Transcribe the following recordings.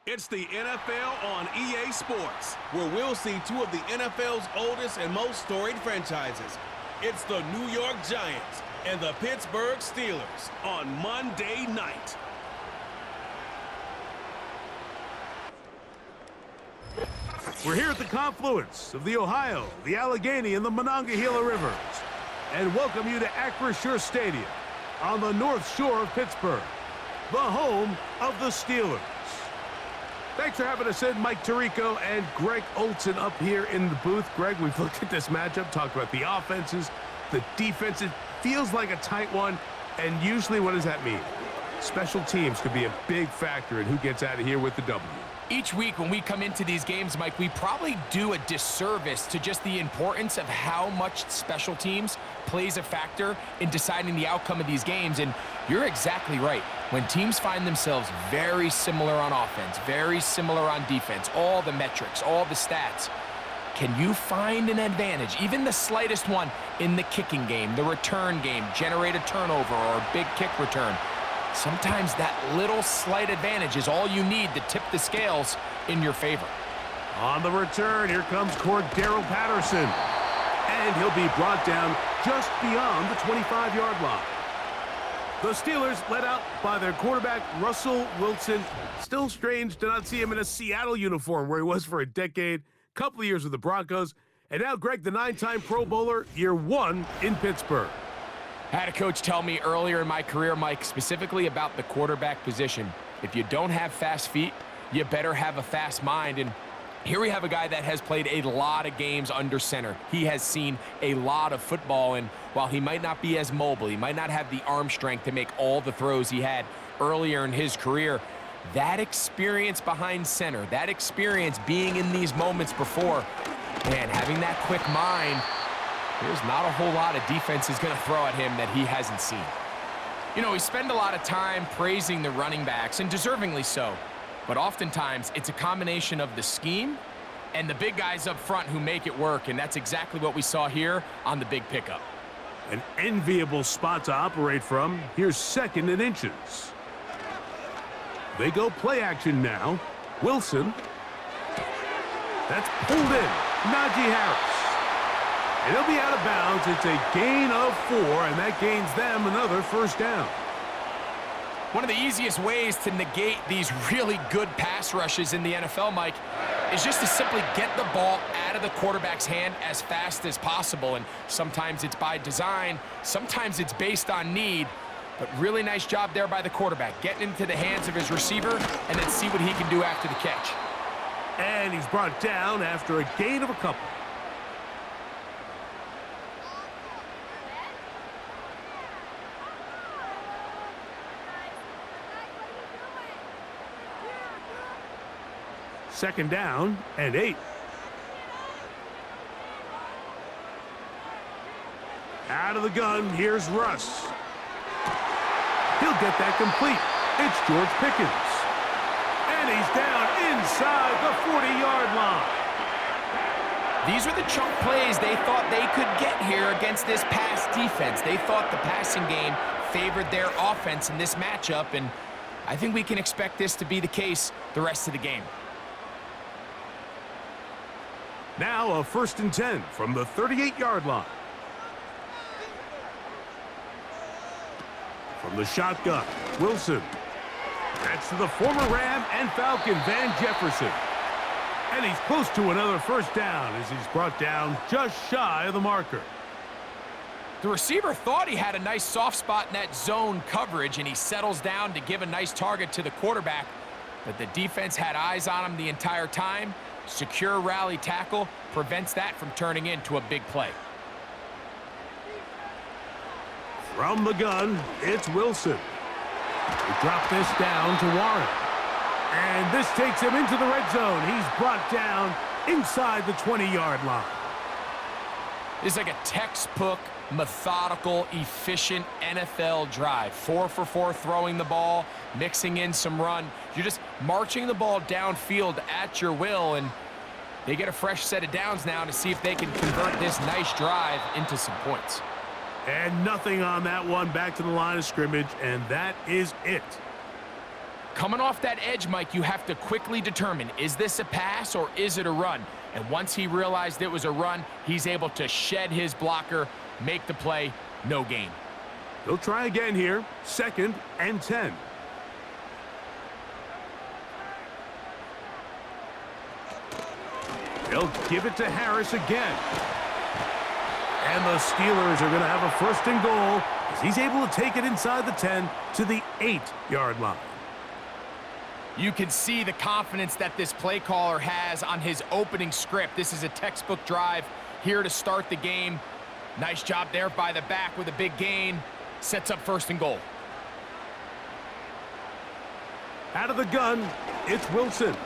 It's the NFL on EA Sports, where we'll see two of the NFL's oldest and most storied franchises. It's the New York Giants and the Pittsburgh Steelers on Monday night. We're here at the confluence of the Ohio, the Allegheny, and the Monongahela Rivers, and welcome you to Acrisure Stadium on the north shore of Pittsburgh, the home of the Steelers. Thanks for having us in, Mike Tirico and Greg Olson up here in the booth. Greg, we've looked at this matchup, talked about the offenses, the defenses. Feels like a tight one, and usually what does that mean? Special teams could be a big factor in who gets out of here with the W. Each week when we come into these games, Mike, we probably do a disservice to just the importance of how much special teams plays a factor in deciding the outcome of these games. And you're exactly right. When teams find themselves very similar on offense, very similar on defense, all the metrics, all the stats, can you find an advantage, even the slightest one, in the kicking game, the return game, generate a turnover or a big kick return? Sometimes that little slight advantage is all you need to tip the scales in your favor. On the return, here comes Cordero Patterson. And he'll be brought down just beyond the 25-yard line. The Steelers led out by their quarterback, Russell Wilson. Still strange to not see him in a Seattle uniform where he was for a decade, couple of years with the Broncos. And now Greg, the 9-time Pro Bowler, year one in Pittsburgh. I had a coach tell me earlier in my career, Mike, specifically about the quarterback position. If you don't have fast feet, you better have a fast mind. And here we have a guy that has played a lot of games under center. He has seen a lot of football, and while he might not be as mobile, he might not have the arm strength to make all the throws he had earlier in his career, that experience behind center, that experience being in these moments before, man, having that quick mind, there's not a whole lot of defense is going to throw at him that he hasn't seen. You know, we spend a lot of time praising the running backs, and deservingly so. But oftentimes, it's a combination of the scheme and the big guys up front who make it work, and that's exactly what we saw here on the big pickup. An enviable spot to operate from. Here's 2nd and inches. They go play action now. Wilson. That's pulled in. Najee Harris. And he'll be out of bounds. It's a gain of 4, and that gains them another first down. One of the easiest ways to negate these really good pass rushes in the NFL, Mike, is just to simply get the ball out of the quarterback's hand as fast as possible. And sometimes it's by design, sometimes it's based on need. But really nice job there by the quarterback, getting into the hands of his receiver and then see what he can do after the catch. And he's brought down after a gain of a couple. Second down and 8. Out of the gun, here's Russ. He'll get that complete. It's George Pickens. And he's down inside the 40-yard line. These are the chunk plays they thought they could get here against this pass defense. They thought the passing game favored their offense in this matchup, and I think we can expect this to be the case the rest of the game. Now a 1st and 10 from the 38-yard line. From the shotgun, Wilson. That's to the former Ram and Falcon, Van Jefferson. And he's close to another first down as he's brought down just shy of the marker. The receiver thought he had a nice soft spot in that zone coverage, and he settles down to give a nice target to the quarterback. But the defense had eyes on him the entire time. Secure rally tackle prevents that from turning into a big play. From the gun, it's Wilson. They drop this down to Warren. And this takes him into the red zone. He's brought down inside the 20-yard line. This is like a textbook, methodical, efficient NFL drive. 4 for 4 throwing the ball, mixing in some run. You're just marching the ball downfield at your will, and they get a fresh set of downs now to see if they can convert this nice drive into some points. And nothing on that one. Back to the line of scrimmage, and that is it. Coming off that edge, Mike, you have to quickly determine, is this a pass or is it a run? And once he realized it was a run, he's able to shed his blocker, make the play, no gain. They'll try again here, 2nd and 10. They'll give it to Harris again. And the Steelers are going to have a 1st and goal as he's able to take it inside the 10 to the 8-yard line. You can see the confidence that this play caller has on his opening script. This is a textbook drive here to start the game. Nice job there by the back with a big gain. Sets up 1st and goal. Out of the gun, it's Wilson.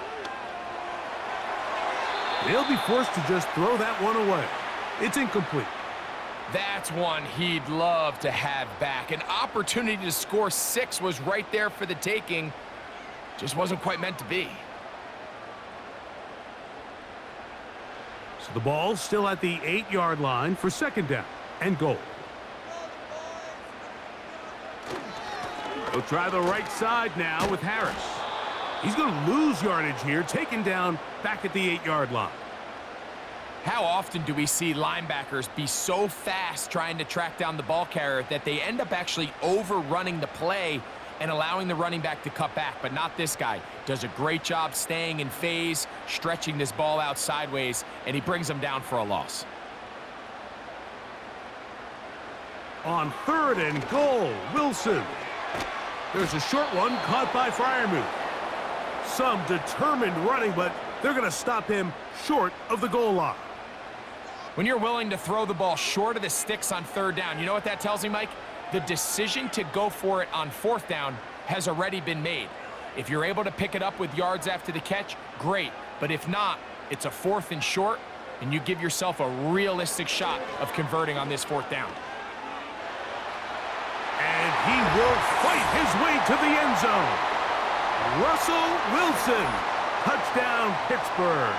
They'll be forced to just throw that one away. It's incomplete. That's one he'd love to have back. An opportunity to score 6 was right there for the taking. Just wasn't quite meant to be. So the ball's still at the 8-yard line for 2nd down and goal. He'll try the right side now with Harris. He's going to lose yardage here, taken down back at the 8-yard line. How often do we see linebackers be so fast trying to track down the ball carrier that they end up actually overrunning the play and allowing the running back to cut back? But not this guy. Does a great job staying in phase, stretching this ball out sideways, and he brings them down for a loss. On 3rd and goal, Wilson. There's a short one caught by Freiermuth. Some determined running, but they're going to stop him short of the goal line. When you're willing to throw the ball short of the sticks on 3rd down, you know what that tells me, Mike? The decision to go for it on 4th down has already been made. If you're able to pick it up with yards after the catch, great. But if not, it's a 4th and short, and you give yourself a realistic shot of converting on this 4th down. And he will fight his way to the end zone. Russell Wilson, touchdown Pittsburgh.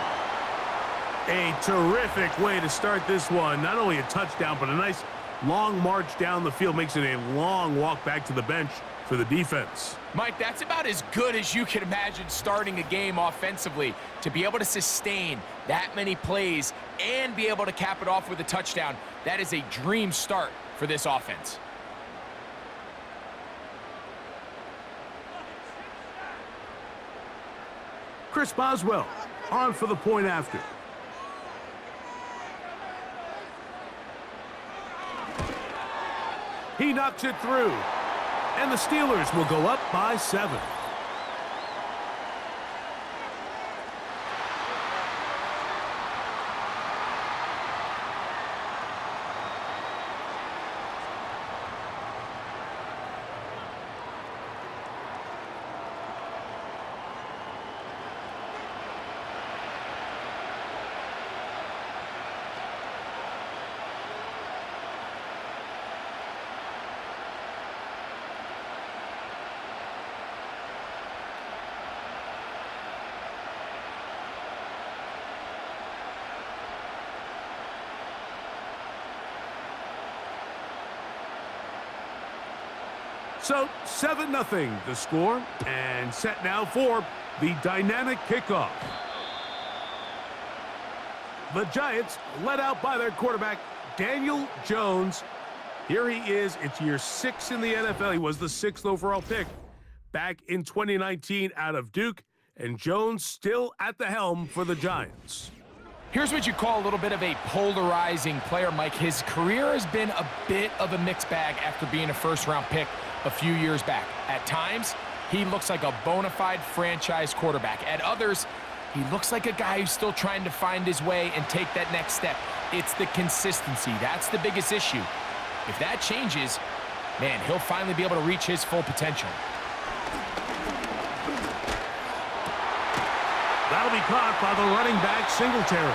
A terrific way to start this one. Not only a touchdown, but a nice long march down the field. Makes it a long walk back to the bench for the defense. Mike, that's about as good as you can imagine starting a game offensively. To be able to sustain that many plays and be able to cap it off with a touchdown, that is a dream start for this offense. Chris Boswell on for the point after. He knocks it through, and the Steelers will go up by 7. So 7-0 the score, and set now for the dynamic kickoff. The Giants led out by their quarterback, Daniel Jones. Here he is. It's year 6 in the NFL. He was the 6th overall pick back in 2019 out of Duke, and Jones still at the helm for the Giants. Here's what you call a little bit of a polarizing player, Mike. His career has been a bit of a mixed bag after being a first-round pick a few years back. At times, he looks like a bona fide franchise quarterback. At others, he looks like a guy who's still trying to find his way and take that next step. It's the consistency. That's the biggest issue. If that changes, man, he'll finally be able to reach his full potential. That'll be caught by the running back, Singletary.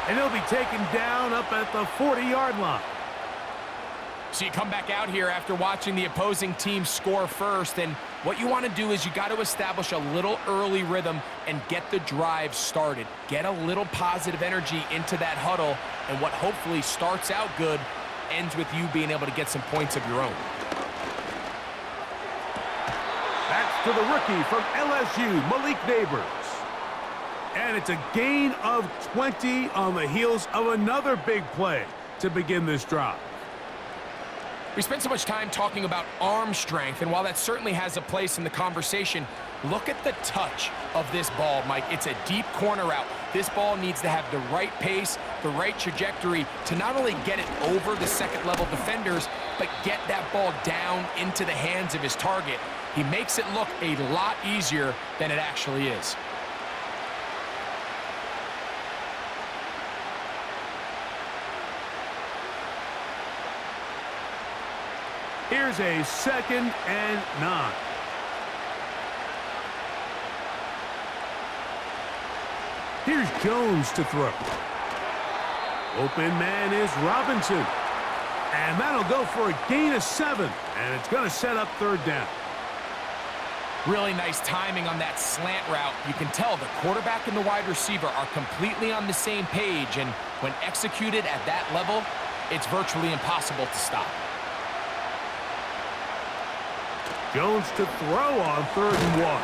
And he'll be taken down up at the 40-yard line. So you come back out here after watching the opposing team score first, and what you want to do is you got to establish a little early rhythm and get the drive started. Get a little positive energy into that huddle, and what hopefully starts out good ends with you being able to get some points of your own. That's to the rookie from LSU, Malik Neighbors. And it's a gain of 20 on the heels of another big play to begin this drive. We spent so much time talking about arm strength, and while that certainly has a place in the conversation, look at the touch of this ball, Mike. It's a deep corner route. This ball needs to have the right pace, the right trajectory to not only get it over the second-level defenders, but get that ball down into the hands of his target. He makes it look a lot easier than it actually is. Here's a 2nd and 9. Here's Jones to throw. Open man is Robinson. And that'll go for a gain of 7. And it's going to set up 3rd down. Really nice timing on that slant route. You can tell the quarterback and the wide receiver are completely on the same page. And when executed at that level, it's virtually impossible to stop. Jones to throw on 3rd and 1.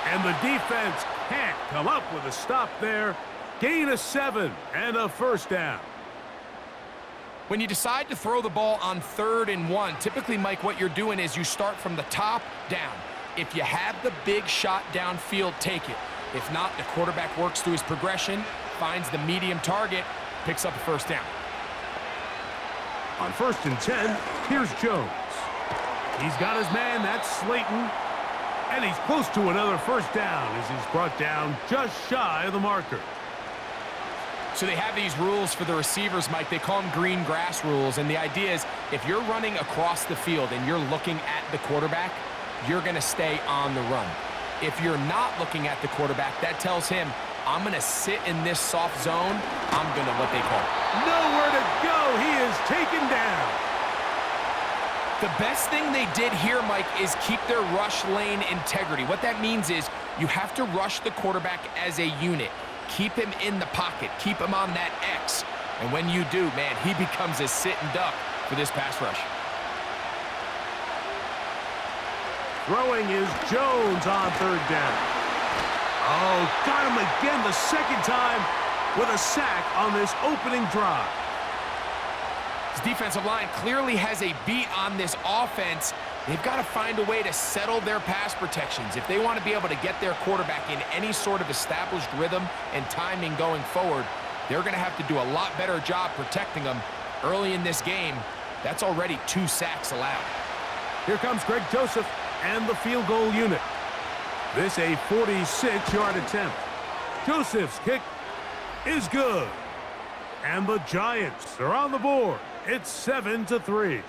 And the defense can't come up with a stop there. Gain of 7 and a 1st down. When you decide to throw the ball on 3rd and 1, typically, Mike, what you're doing is you start from the top down. If you have the big shot downfield, take it. If not, the quarterback works through his progression, finds the medium target, picks up a 1st down. On 1st and 10, here's Jones. He's got his man, that's Slayton. And he's close to another 1st down as he's brought down just shy of the marker. So they have these rules for the receivers, Mike. They call them green grass rules. And the idea is if you're running across the field and you're looking at the quarterback, you're going to stay on the run. If you're not looking at the quarterback, that tells him, I'm going to sit in this soft zone. I'm going to what they call nowhere to go. He is taken down. The best thing they did here, Mike, is keep their rush lane integrity. What that means is you have to rush the quarterback as a unit. Keep him in the pocket. Keep him on that X. And when you do, man, he becomes a sit-and duck for this pass rush. Throwing is Jones on 3rd down. Oh, got him again the 2nd time with a sack on this opening drive. His defensive line clearly has a beat on this offense. They've got to find a way to settle their pass protections. If they want to be able to get their quarterback in any sort of established rhythm and timing going forward, they're going to have to do a lot better job protecting them early in this game. That's already 2 sacks allowed. Here comes Greg Joseph and the field goal unit. This a 46-yard attempt. Joseph's kick is good. And the Giants are on the board. It's 7-3.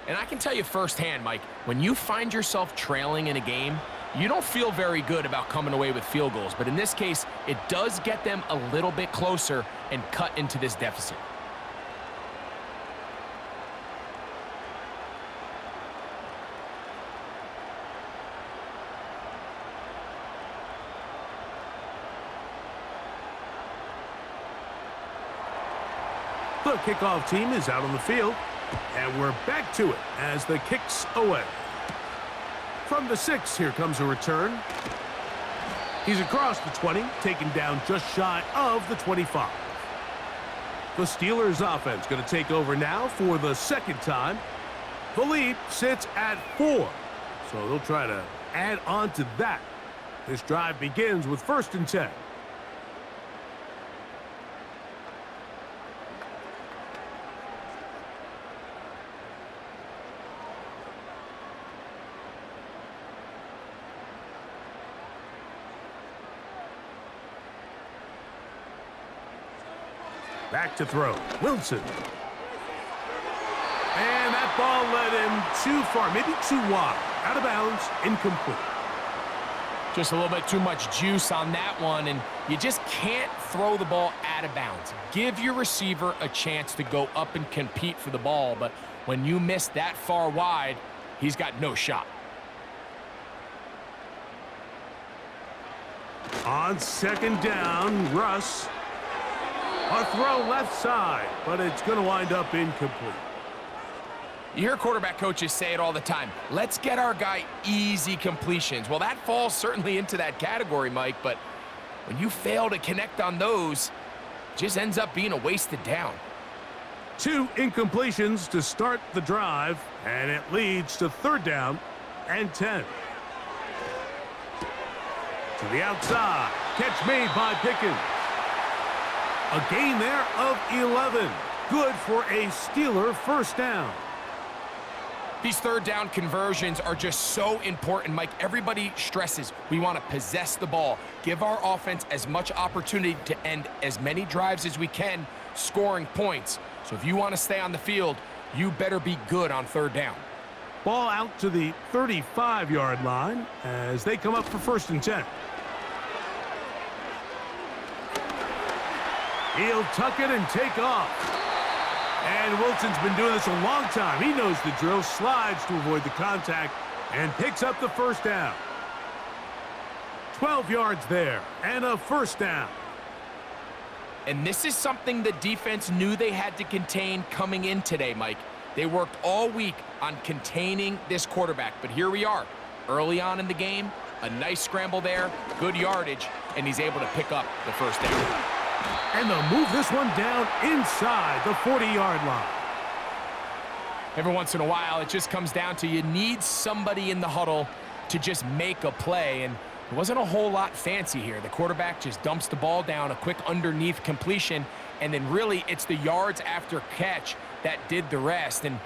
And I can tell you firsthand, Mike, when you find yourself trailing in a game, you don't feel very good about coming away with field goals. But in this case, it does get them a little bit closer and cut into this deficit. The kickoff team is out on the field, and we're back to it as the kick's away. From the 6, here comes a return. He's across the 20, taken down just shy of the 25. The Steelers offense going to take over now for the 2nd time. The lead sits at 4, so they'll try to add on to that. This drive begins with 1st and 10. Back to throw. Wilson. And that ball led him too far, maybe too wide. Out of bounds, incomplete. Just a little bit too much juice on that one, and you just can't throw the ball out of bounds. Give your receiver a chance to go up and compete for the ball, but when you miss that far wide, he's got no shot. On 2nd down, Russ. A throw left side, but it's going to wind up incomplete. You hear quarterback coaches say it all the time. Let's get our guy easy completions. Well, that falls certainly into that category, Mike, but when you fail to connect on those, it just ends up being a wasted down. 2 incompletions to start the drive, and it leads to 3rd down and 10. To the outside. Catch made by Pickens. A gain there of 11. Good for a Steeler 1st down. These 3rd down conversions are just so important, Mike. Everybody stresses we want to possess the ball, give our offense as much opportunity to end as many drives as we can, scoring points. So if you want to stay on the field, you better be good on 3rd down. Ball out to the 35-yard line as they come up for 1st and 10. He'll tuck it and take off. And Wilson's been doing this a long time. He knows the drill, slides to avoid the contact, and picks up the 1st down. 12 yards there, and a 1st down. And this is something the defense knew they had to contain coming in today, Mike. They worked all week on containing this quarterback, but here we are, early on in the game, a nice scramble there, good yardage, and he's able to pick up the 1st down. And they'll move this one down inside the 40-yard line. Every once in a while, it just comes down to you need somebody in the huddle to just make a play, and it wasn't a whole lot fancy here. The quarterback just dumps the ball down, a quick underneath completion, and then really it's the yards after catch that did the rest, and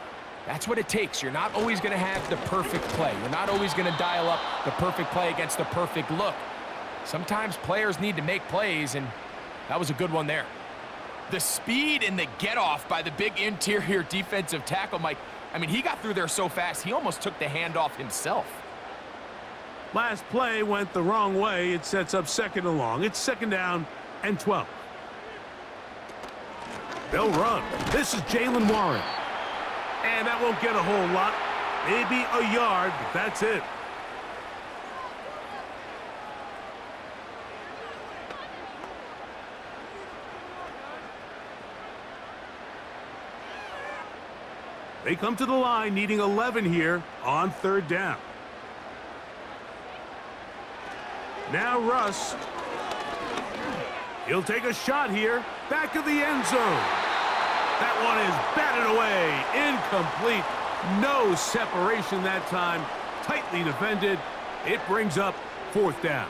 that's what it takes. You're not always going to have the perfect play. You're not always going to dial up the perfect play against the perfect look. Sometimes players need to make plays, and that was a good one there. The speed and the get-off by the big interior defensive tackle, Mike. I mean, he got through there so fast, he almost took the handoff himself. Last play went the wrong way. It sets up 2nd and long. It's 2nd down and 12. They'll run. This is Jalen Warren. And that won't get a whole lot. Maybe a yard, but that's it. They come to the line needing 11 here on 3rd down. Now Russ. He'll take a shot here. Back of the end zone. That one is batted away. Incomplete. No separation that time. Tightly defended. It brings up 4th down.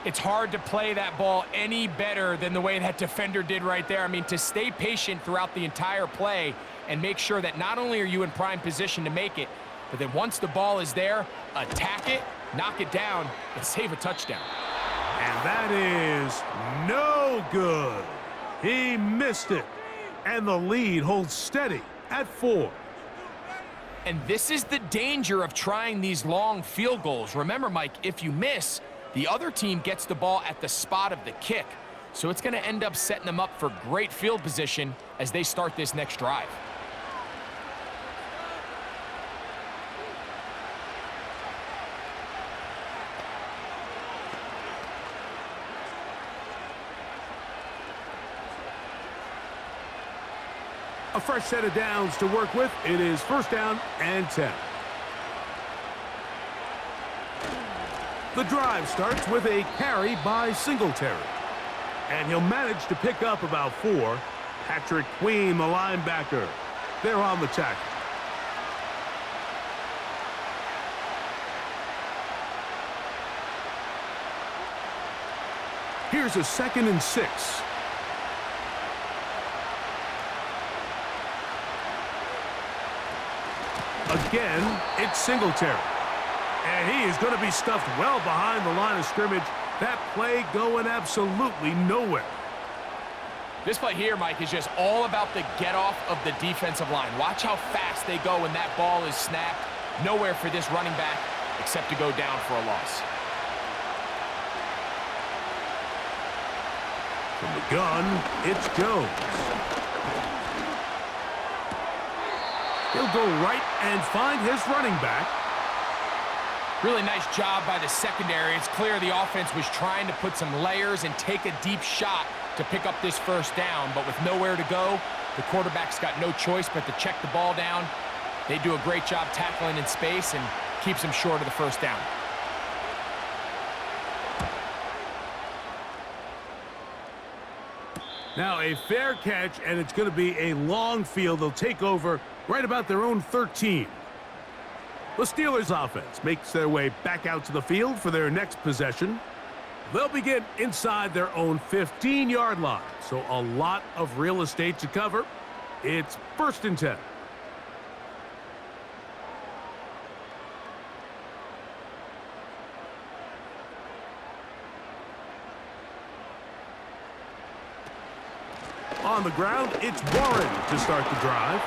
It's hard to play that ball any better than the way that defender did right there. I mean, to stay patient throughout the entire play and make sure that not only are you in prime position to make it, but then once the ball is there, attack it, knock it down, and save a touchdown. And that is no good. He missed it. And the lead holds steady at 4. And this is the danger of trying these long field goals. Remember, Mike, if you miss, the other team gets the ball at the spot of the kick. So it's going to end up setting them up for great field position as they start this next drive. A fresh set of downs to work with. It is 1st down and 10. The drive starts with a carry by Singletary. And he'll manage to pick up about 4. Patrick Queen, the linebacker. They're on the tackle. Here's a 2nd and 6. Again, it's Singletary. And he is going to be stuffed well behind the line of scrimmage. That play going absolutely nowhere. This play here, Mike, is just all about the get-off of the defensive line. Watch how fast they go when that ball is snapped. Nowhere for this running back except to go down for a loss. From the gun, it's Jones. He'll go right and find his running back. Really nice job by the secondary. It's clear the offense was trying to put some layers and take a deep shot to pick up this first down, but with nowhere to go, the quarterback's got no choice but to check the ball down. They do a great job tackling in space and keeps them short of the first down. Now a fair catch, and it's going to be a long field. They'll take over right about their own 13. The Steelers offense makes their way back out to the field for their next possession. They'll begin inside their own 15-yard line, so a lot of real estate to cover. It's 1st and 10. On the ground, it's Warren to start the drive.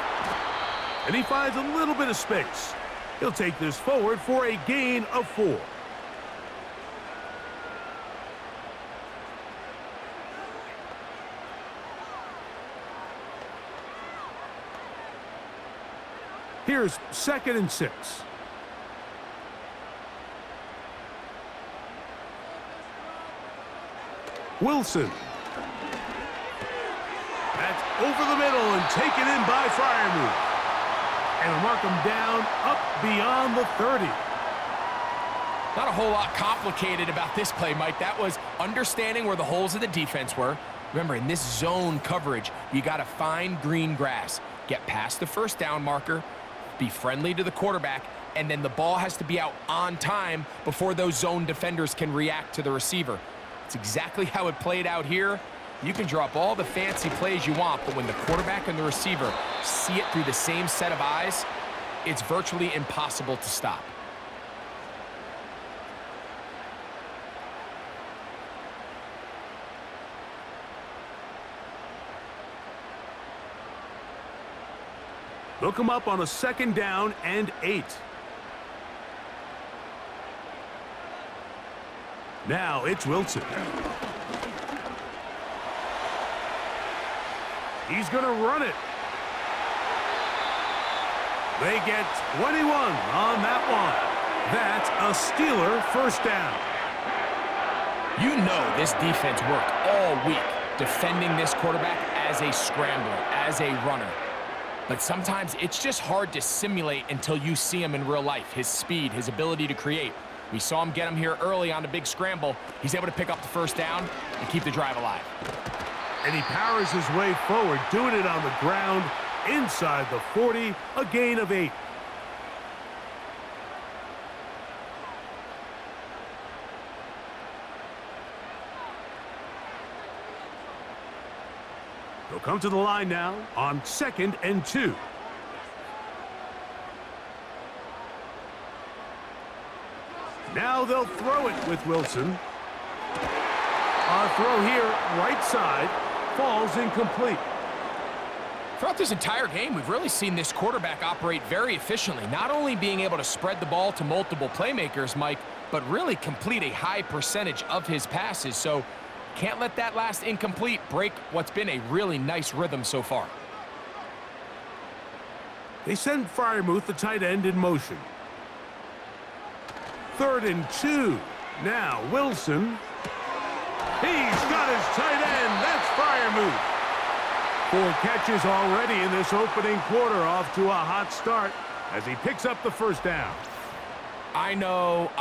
And he finds a little bit of space. He'll take this forward for a gain of 4. Here's 2nd and 6. Wilson. That's over the middle and taken in by Freiermuth. And will mark him down up beyond the 30. Not a whole lot complicated about this play, Mike. That was understanding where the holes of the defense were. Remember, in this zone coverage, you got to find green grass, get past the first down marker, be friendly to the quarterback, and then the ball has to be out on time before those zone defenders can react to the receiver. It's exactly how it played out here. You can draw up all the fancy plays you want, but when the quarterback and the receiver see it through the same set of eyes, it's virtually impossible to stop. They'll come up on a 2nd down and 8. Now it's Wilson. He's going to run it. They get 21 on that one. That's a Steeler first down. You know this defense worked all week defending this quarterback as a scrambler, as a runner. But sometimes it's just hard to simulate until you see him in real life, his speed, his ability to create. We saw him get him here early on a big scramble. He's able to pick up the first down and keep the drive alive. And he powers his way forward, doing it on the ground, inside the 40, a gain of 8. They'll come to the line now on 2nd and 2. Now they'll throw it with Wilson. Our throw here, right side, falls incomplete. Throughout this entire game, we've really seen this quarterback operate very efficiently, not only being able to spread the ball to multiple playmakers, Mike, but really complete a high percentage of his passes. So can't let that last incomplete break what's been a really nice rhythm so far. They send Freiermuth, the tight end, in motion. 3rd and 2. Now Wilson. He's got his tight end. That's Freiermuth. 4 catches already in this opening quarter, off to a hot start as he picks up the first down. I know,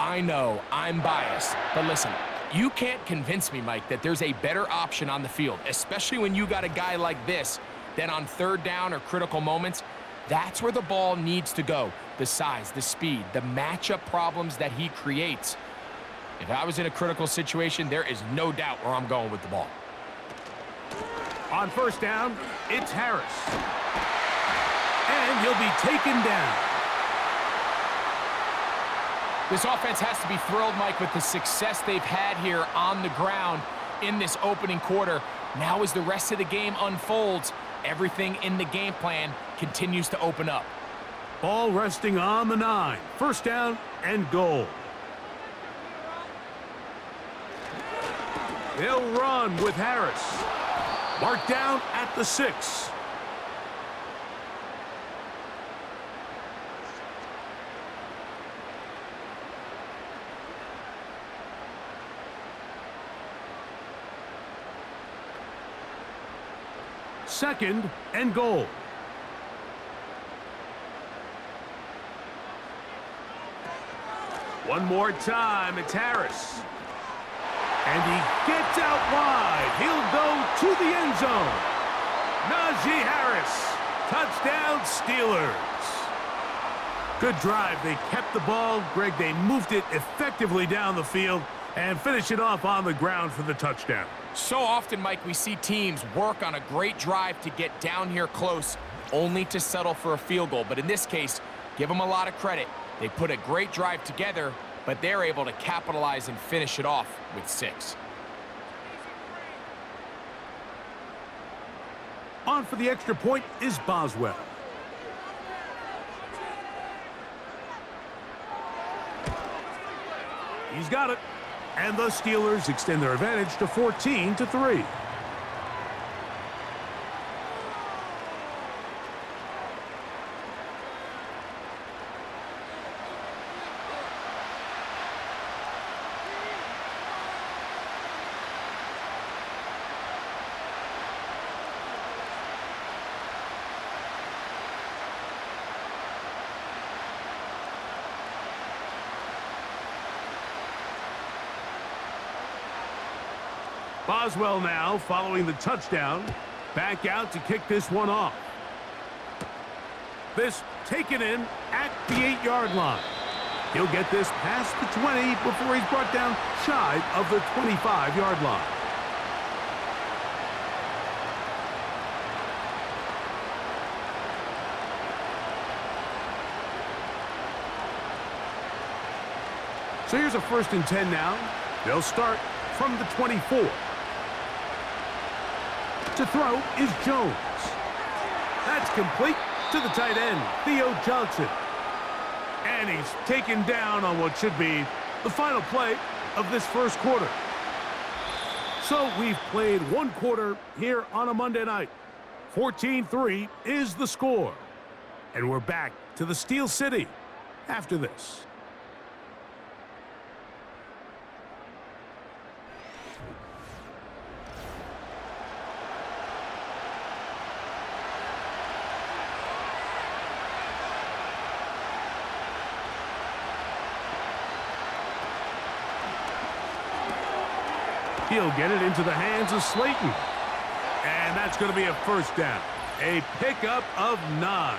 I'm biased. But listen, you can't convince me, Mike, that there's a better option on the field, especially when you got a guy like this, than on 3rd down or critical moments. That's where the ball needs to go. The size, the speed, the matchup problems that he creates. If I was in a critical situation, there is no doubt where I'm going with the ball. On first down, it's Harris. And he'll be taken down. This offense has to be thrilled, Mike, with the success they've had here on the ground in this opening quarter. Now as the rest of the game unfolds, everything in the game plan continues to open up. Ball resting on the 9. First down and goal. They'll run with Harris. Marked down at the 6. 2nd and goal. One more time, it's Harris. And he gets out wide. He'll go to the end zone. Najee Harris. Touchdown, Steelers. Good drive. They kept the ball. Greg, they moved it effectively down the field and finish it off on the ground for the touchdown. So often, Mike, we see teams work on a great drive to get down here close, only to settle for a field goal. But in this case, give them a lot of credit. They put a great drive together, but they're able to capitalize and finish it off with 6. On for the extra point is Boswell. He's got it. And the Steelers extend their advantage to 14-3. Boswell now following the touchdown. Back out to kick this one off. This taken in at the 8-yard line. He'll get this past the 20 before he's brought down shy of the 25-yard line. So here's a 1st and 10 now. They'll start from the 24. To throw is Jones. That's complete to the tight end, Theo Johnson. And he's taken down on what should be the final play of this first quarter. So we've played 1 quarter here on a Monday night. 14-3 is the score. And we're back to the Steel City after this. He'll get it into the hands of Slayton. And that's going to be a 1st down. A pickup of 9.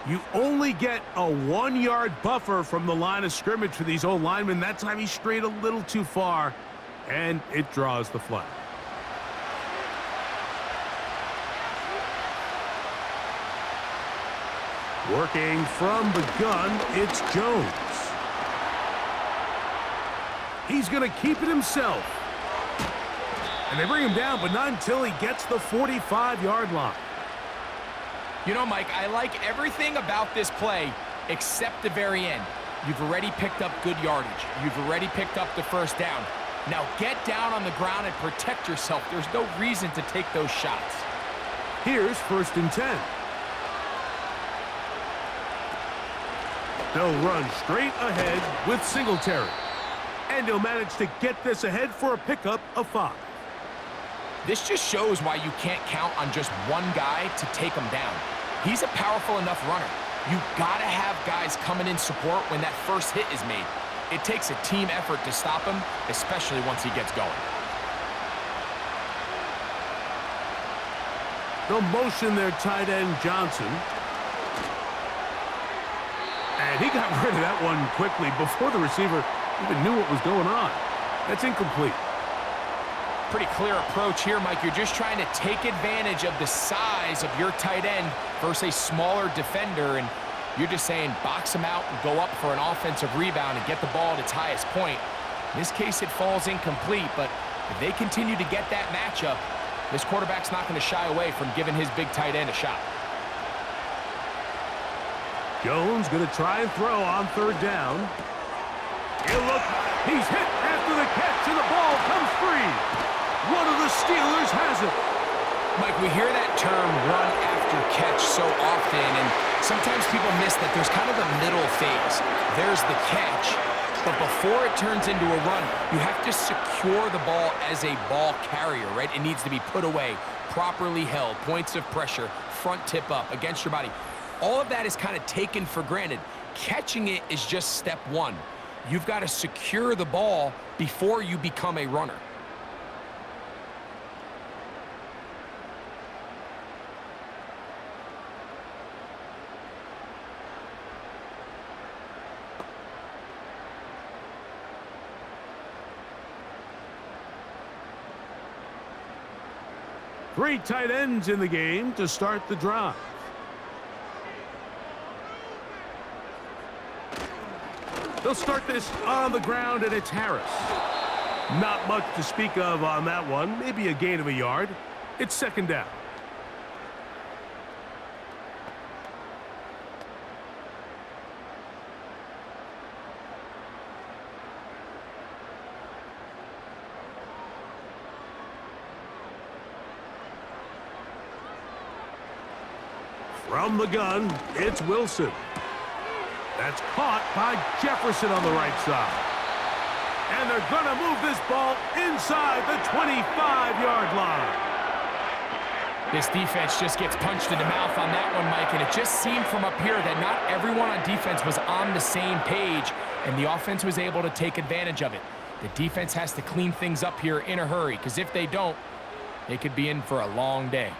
You only get a 1-yard buffer from the line of scrimmage for these old linemen. That time he strayed a little too far, and it draws the flag. Working from the gun, it's Jones. He's going to keep it himself. And they bring him down, but not until he gets the 45-yard line. You know, Mike, I like everything about this play except the very end. You've already picked up good yardage. You've already picked up the 1st down. Now get down on the ground and protect yourself. There's no reason to take those shots. Here's 1st and 10. They'll run straight ahead with Singletary. And he'll manage to get this ahead for a pickup of 5. This just shows why you can't count on just one guy to take him down. He's a powerful enough runner. You've got to have guys coming in support when that first hit is made. It takes a team effort to stop him, especially once he gets going. They'll motion their tight end, Johnson. And he got rid of that one quickly before the receiver even knew what was going on. That's incomplete. Pretty clear approach here, Mike. You're just trying to take advantage of the size of your tight end versus a smaller defender, and you're just saying box him out and go up for an offensive rebound and get the ball at its highest point. In this case, it falls incomplete, but if they continue to get that matchup, this quarterback's not going to shy away from giving his big tight end a shot. Jones going to try and throw on 3rd down. He'll look. He's hit after the catch, and the ball comes free. One of the Steelers has it. Mike, we hear that term run after catch so often, and sometimes people miss that there's kind of a middle phase. There's the catch, But before it turns into a run, you have to secure the ball as a ball carrier, right? It needs to be put away, properly held, points of pressure, front tip up against your body. All of that is kind of taken for granted. Catching it is just step one. You've got to secure the ball before you become a runner. Three tight ends in the game to start the drive. They'll start this on the ground, and it's Harris. Not much to speak of on that one. Maybe a gain of a yard. It's second down. From the gun, it's Wilson. That's caught by Jefferson on the right side. And they're going to move this ball inside the 25-yard line. This defense just gets punched in the mouth on that one, Mike, and it just seemed from up here that not everyone on defense was on the same page, and the offense was able to take advantage of it. The defense has to clean things up here in a hurry, because if they don't, they could be in for a long day.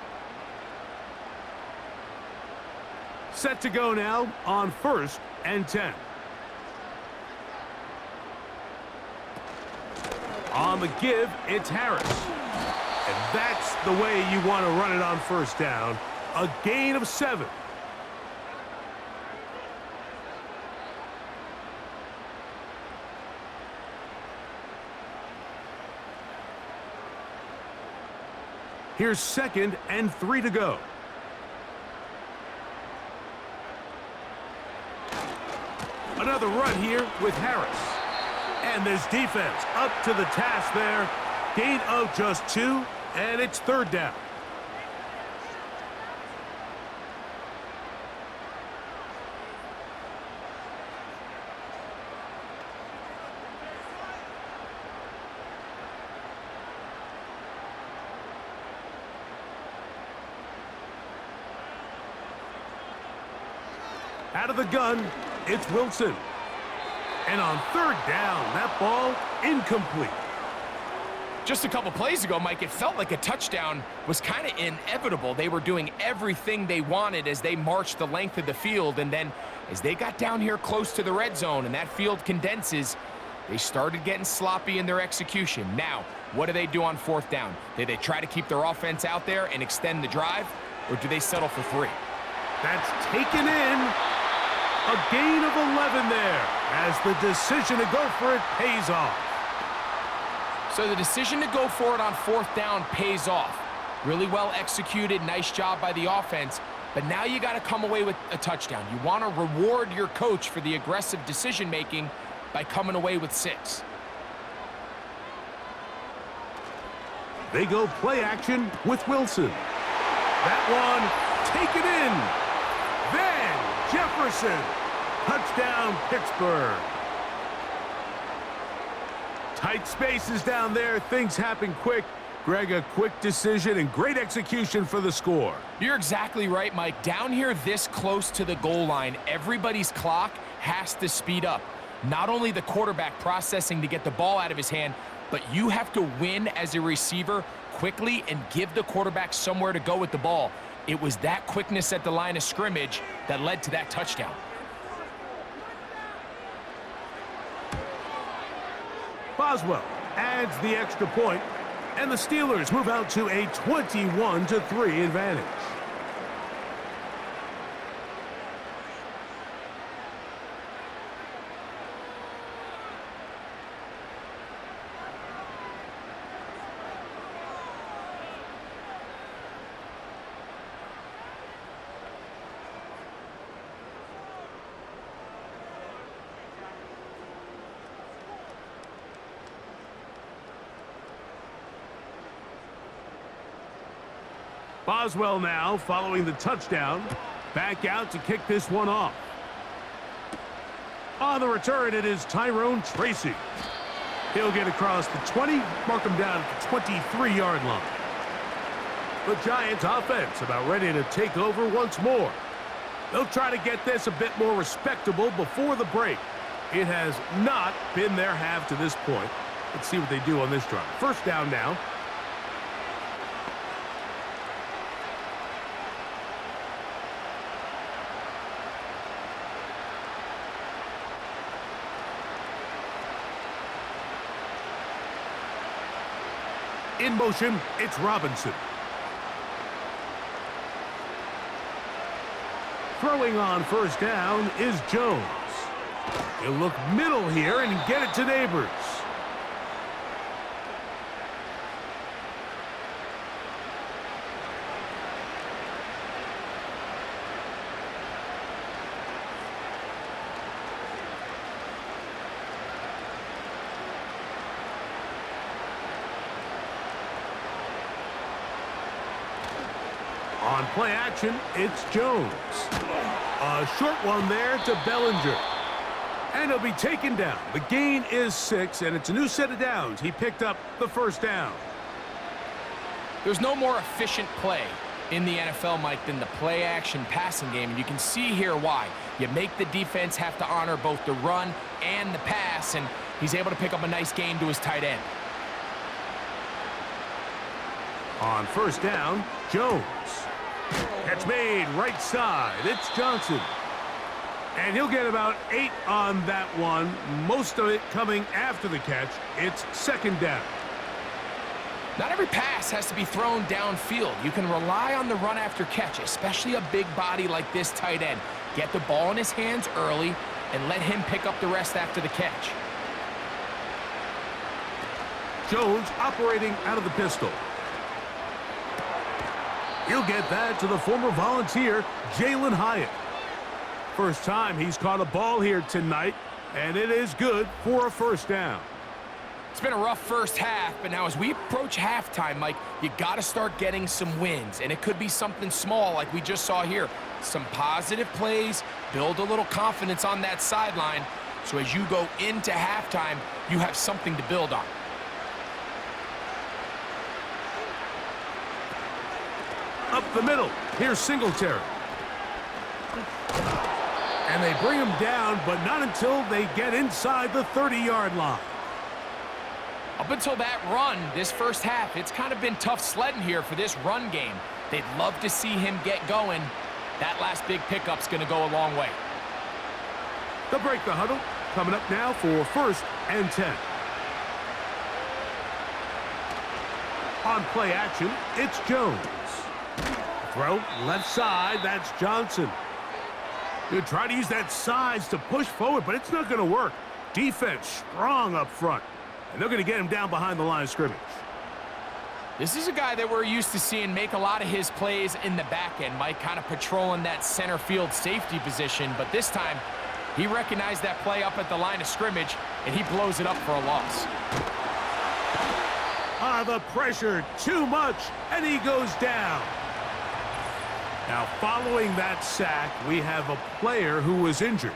Set to go now on 1st and 10. On the give, it's Harris. And that's the way you want to run it on 1st down. A gain of 7. Here's 2nd and 3 to go. Another run here with Harris. And this defense up to the task there. Gain of just 2, and it's 3rd down. Out of the gun, it's Wilson. And on 3rd down, that ball incomplete. Just a couple plays ago, Mike, it felt like a touchdown was kind of inevitable. They were doing everything they wanted as they marched the length of the field, and then as they got down here close to the red zone and that field condenses, they started getting sloppy in their execution. Now, what do they do on 4th down? Do they try to keep their offense out there and extend the drive, or do they settle for 3? That's taken in. A gain of 11 there as the decision to go for it pays off. So the decision to go for it on 4th down pays off. Really well executed, nice job by the offense, but now you got to come away with a touchdown. You want to reward your coach for the aggressive decision-making by coming away with 6. They go play action with Wilson. That one taken in. Then Jefferson. Touchdown, Pittsburgh. Tight spaces down there. Things happen quick. Greg, a quick decision and great execution for the score. You're exactly right, Mike. Down here this close to the goal line, everybody's clock has to speed up. Not only the quarterback processing to get the ball out of his hand, but you have to win as a receiver quickly and give the quarterback somewhere to go with the ball. It was that quickness at the line of scrimmage that led to that touchdown. Boswell adds the extra point, and the Steelers move out to a 21-3 advantage. Boswell now following the touchdown. Back out to kick this one off. On the return, it is Tyrone Tracy. He'll get across the 20, mark him down at the 23-yard line. The Giants offense about ready to take over once more. They'll try to get this a bit more respectable before the break. It has not been their half to this point. Let's see what they do on this drive. First down now. In motion, it's Robinson. Throwing on first down is Jones. He'll look middle here and get it to Neighbors. On play action, it's Jones. A short one there to Bellinger. And he'll be taken down. The gain is 6, and it's a new set of downs. He picked up the first down. There's no more efficient play in the NFL, Mike, than the play-action passing game, and you can see here why. You make the defense have to honor both the run and the pass, and he's able to pick up a nice gain to his tight end. On first down, Jones. Catch made right side. It's Johnson. And he'll get about 8 on that one, most of it coming after the catch. It's second down. Not every pass has to be thrown downfield. You can rely on the run after catch, especially a big body like this tight end. Get the ball in his hands early and let him pick up the rest after the catch. Jones operating out of the pistol. He'll get that to the former Volunteer, Jalen Hyatt. First time he's caught a ball here tonight, and it is good for a first down. It's been a rough first half, but now as we approach halftime, Mike, you got to start getting some wins, and it could be something small like we just saw here. Some positive plays, build a little confidence on that sideline, so as you go into halftime, you have something to build on. Up the middle, here's Singletary. And they bring him down, but not until they get inside the 30-yard line. Up until that run, this first half, it's kind of been tough sledding here for this run game. They'd love to see him get going. That last big pickup's going to go a long way. They'll break the huddle. Coming up now for first and 10. On play action, it's Jones. Throw left side, that's Johnson. He'll try to use that size to push forward, but it's not going to work. Defense strong up front, and they're going to get him down behind the line of scrimmage. This is a guy that we're used to seeing make a lot of his plays in the back end, Mike, kind of patrolling that center field safety position, but this time he recognized that play up at the line of scrimmage, and he blows it up for a loss. The pressure, too much, and he goes down. Now, following that sack, we have a player who was injured.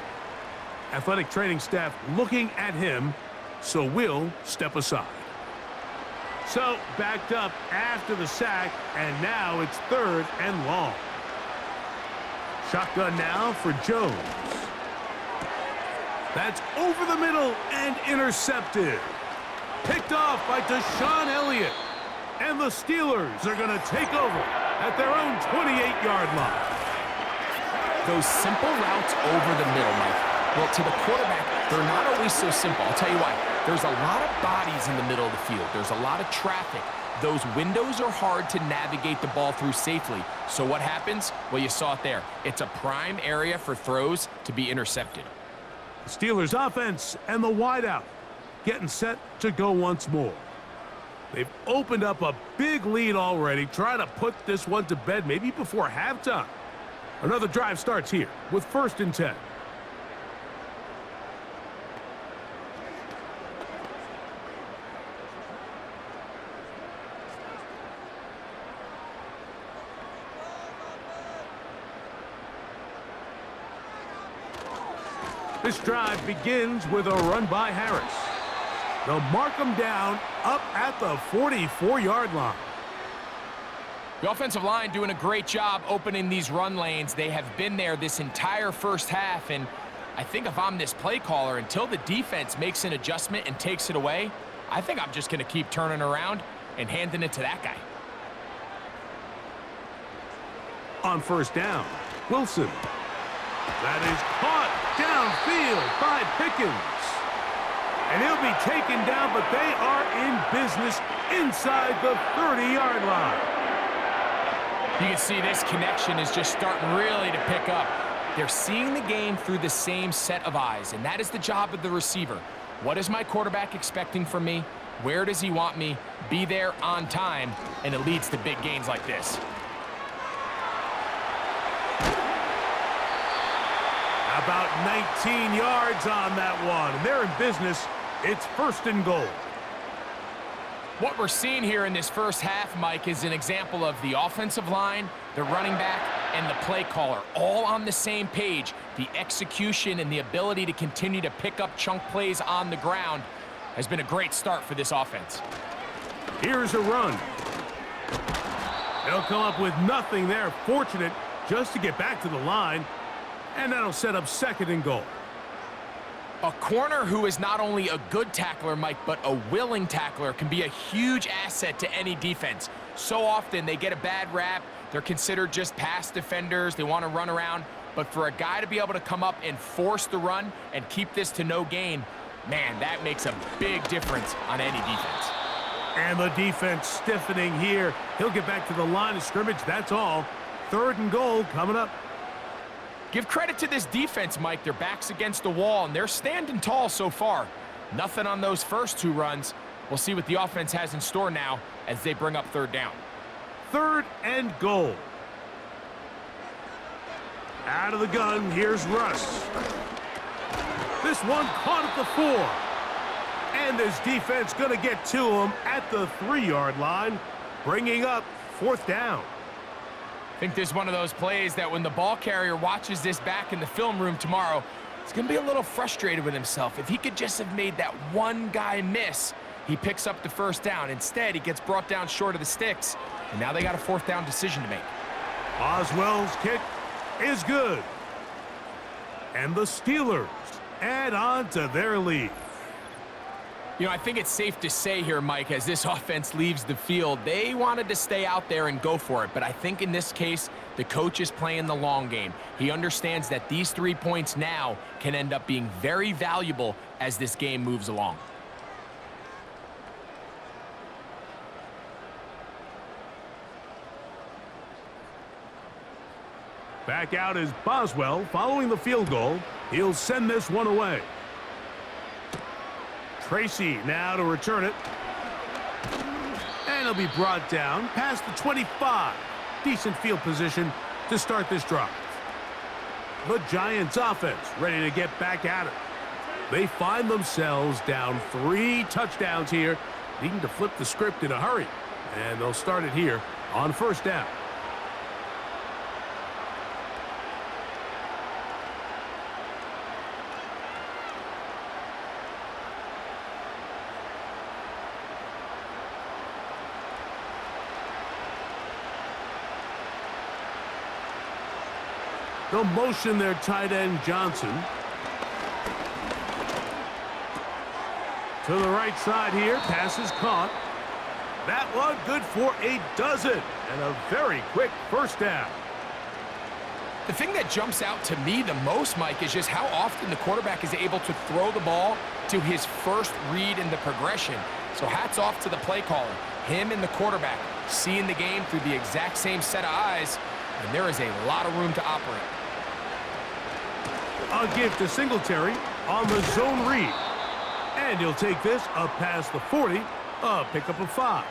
Athletic training staff looking at him, so we'll step aside. So, backed up after the sack, and now it's third and long. Shotgun now for Jones. That's over the middle and intercepted. Picked off by Deshaun Elliott. And the Steelers are going to take over at their own 28-yard line. Those simple routes over the middle, Mike. Well, to the quarterback, they're not always so simple. I'll tell you why. There's a lot of bodies in the middle of the field. There's a lot of traffic. Those windows are hard to navigate the ball through safely. So what happens? Well, you saw it there. It's a prime area for throws to be intercepted. The Steelers offense and the wideout getting set to go once more. They've opened up a big lead already. Try to put this one to bed maybe before halftime. Another drive starts here with first and 10. This drive begins with a run by Harris. They'll mark him down up at the 44-yard line. The offensive line doing a great job opening these run lanes. They have been there this entire first half, and I think if I'm this play caller, until the defense makes an adjustment and takes it away, I think I'm just going to keep turning around and handing it to that guy. On first down, Wilson. That is caught downfield by Pickens. And he'll be taken down, but they are in business inside the 30-yard line. You can see this connection is just starting really to pick up. They're seeing the game through the same set of eyes, and that is the job of the receiver. What is my quarterback expecting from me? Where does he want me? Be there on time, and it leads to big gains like this. About 19 yards on that one, and they're in business. It's first and goal. What we're seeing here in this first half, Mike, is an example of the offensive line, the running back, and the play caller all on the same page. The execution and the ability to continue to pick up chunk plays on the ground has been a great start for this offense. Here's a run. They'll come up with nothing there. Fortunate just to get back to the line, and that'll set up second and goal. A corner who is not only a good tackler, Mike, but a willing tackler can be a huge asset to any defense. So often they get a bad rap. They're considered just pass defenders. They want to run around. But for a guy to be able to come up and force the run and keep this to no gain, man, that makes a big difference on any defense. And the defense stiffening here. He'll get back to the line of scrimmage. That's all. Third and goal coming up. Give credit to this defense, Mike. Their back's against the wall, and they're standing tall so far. Nothing on those first two runs. We'll see what the offense has in store now as they bring up third down. Third and goal. Out of the gun, here's Russ. This one caught at the 4. And this defense going to get to him at the 3-yard line, bringing up fourth down. I think this is one of those plays that when the ball carrier watches this back in the film room tomorrow, he's going to be a little frustrated with himself. If he could just have made that one guy miss, he picks up the first down. Instead, he gets brought down short of the sticks, and now they got a fourth down decision to make. Oswell's kick is good. And the Steelers add on to their lead. You know, I think it's safe to say here, Mike, as this offense leaves the field, they wanted to stay out there and go for it. But I think in this case, the coach is playing the long game. He understands that these 3 points now can end up being very valuable as this game moves along. Back out is Boswell following the field goal. He'll send this one away. Tracy now to return it. And he'll be brought down past the 25. Decent field position to start this drive. The Giants offense ready to get back at it. They find themselves down 3 touchdowns here, needing to flip the script in a hurry. And they'll start it here on first down. They'll motion their tight end Johnson. To the right side here, pass is caught. That one good for a dozen, and a very quick first down. The thing that jumps out to me the most, Mike, is just how often the quarterback is able to throw the ball to his first read in the progression. So hats off to the play caller. Him and the quarterback seeing the game through the exact same set of eyes, and there is a lot of room to operate. A give to Singletary on the zone read. And he'll take this up past the 40, a pickup of 5.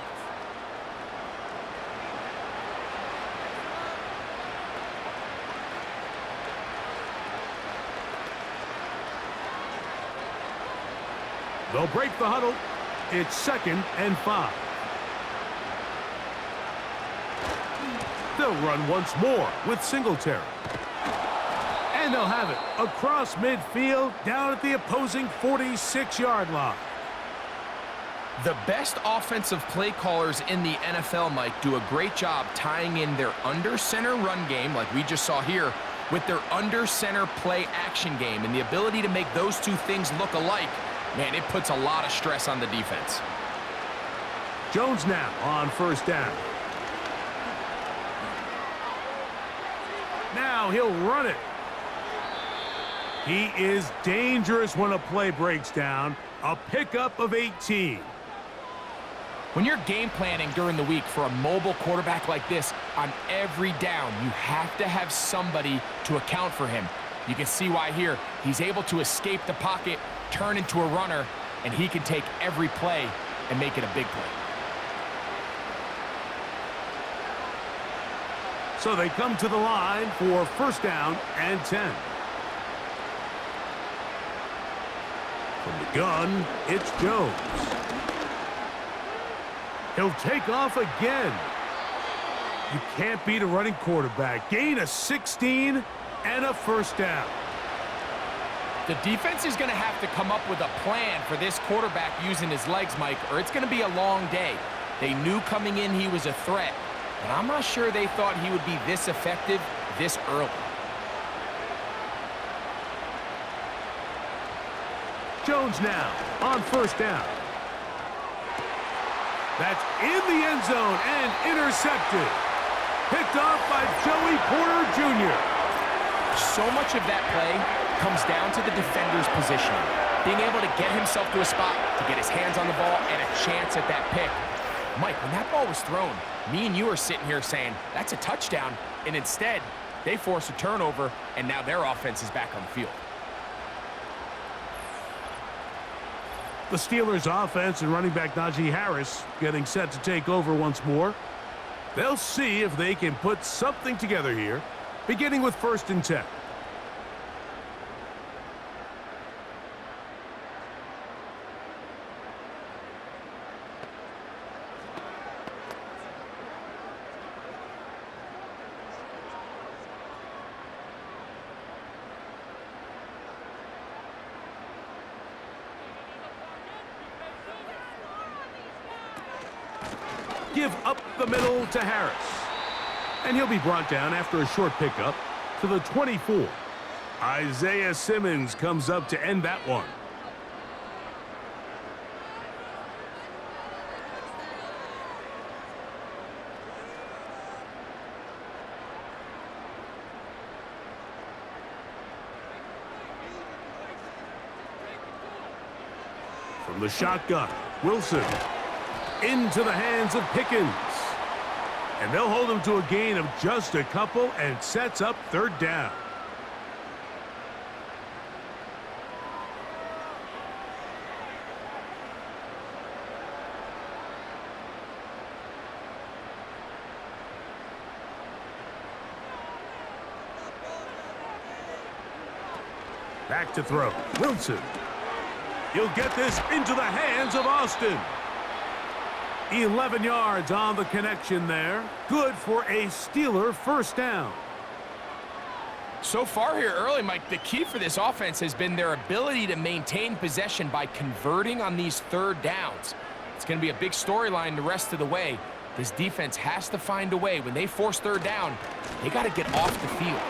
They'll break the huddle. It's 2nd and 5. They'll run once more with Singletary. And they'll have it across midfield down at the opposing 46-yard line. The best offensive play callers in the NFL, Mike, do a great job tying in their under-center run game, like we just saw here, with their under-center play action game. And the ability to make those two things look alike, man, it puts a lot of stress on the defense. Jones now on first down. Now he'll run it. He is dangerous when a play breaks down. A pickup of 18. When you're game planning during the week for a mobile quarterback like this, on every down, you have to have somebody to account for him. You can see why here. He's able to escape the pocket, turn into a runner, and he can take every play and make it a big play. So they come to the line for first down and 10. From the gun, it's Jones. He'll take off again. You can't beat a running quarterback. Gain of 16 and a first down. The defense is going to have to come up with a plan for this quarterback using his legs, Mike, or it's going to be a long day. They knew coming in he was a threat, but I'm not sure they thought he would be this effective this early. Jones now on first down. That's in the end zone and intercepted. Picked off by Joey Porter Jr. So much of that play comes down to the defender's positioning. Being able to get himself to a spot, to get his hands on the ball, and a chance at that pick. Mike, when that ball was thrown, me and you are sitting here saying, that's a touchdown, and instead, they force a turnover, and now their offense is back on the field. The Steelers' offense and running back Najee Harris getting set to take over once more. They'll see if they can put something together here, beginning with first and 10. Give up the middle to Harris. And he'll be brought down after a short pickup to the 24. Isaiah Simmons comes up to end that one. From the shotgun, Wilson. Into the hands of Pickens. And they'll hold him to a gain of just a couple and sets up third down. Back to throw. Wilson. He'll get this into the hands of Austin. 11 yards on the connection there. Good for a Steeler first down. So far here early, Mike, the key for this offense has been their ability to maintain possession by converting on these third downs. It's going to be a big storyline the rest of the way. This defense has to find a way. When they force third down, they got to get off the field.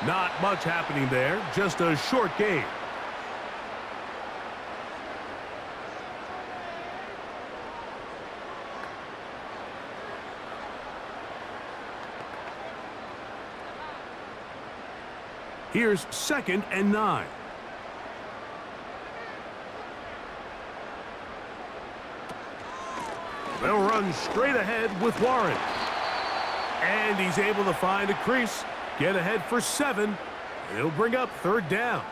Not much happening there. Just a short gain. Here's second and 9. They'll run straight ahead with Warren. And he's able to find a crease, get ahead for 7. He'll bring up third down.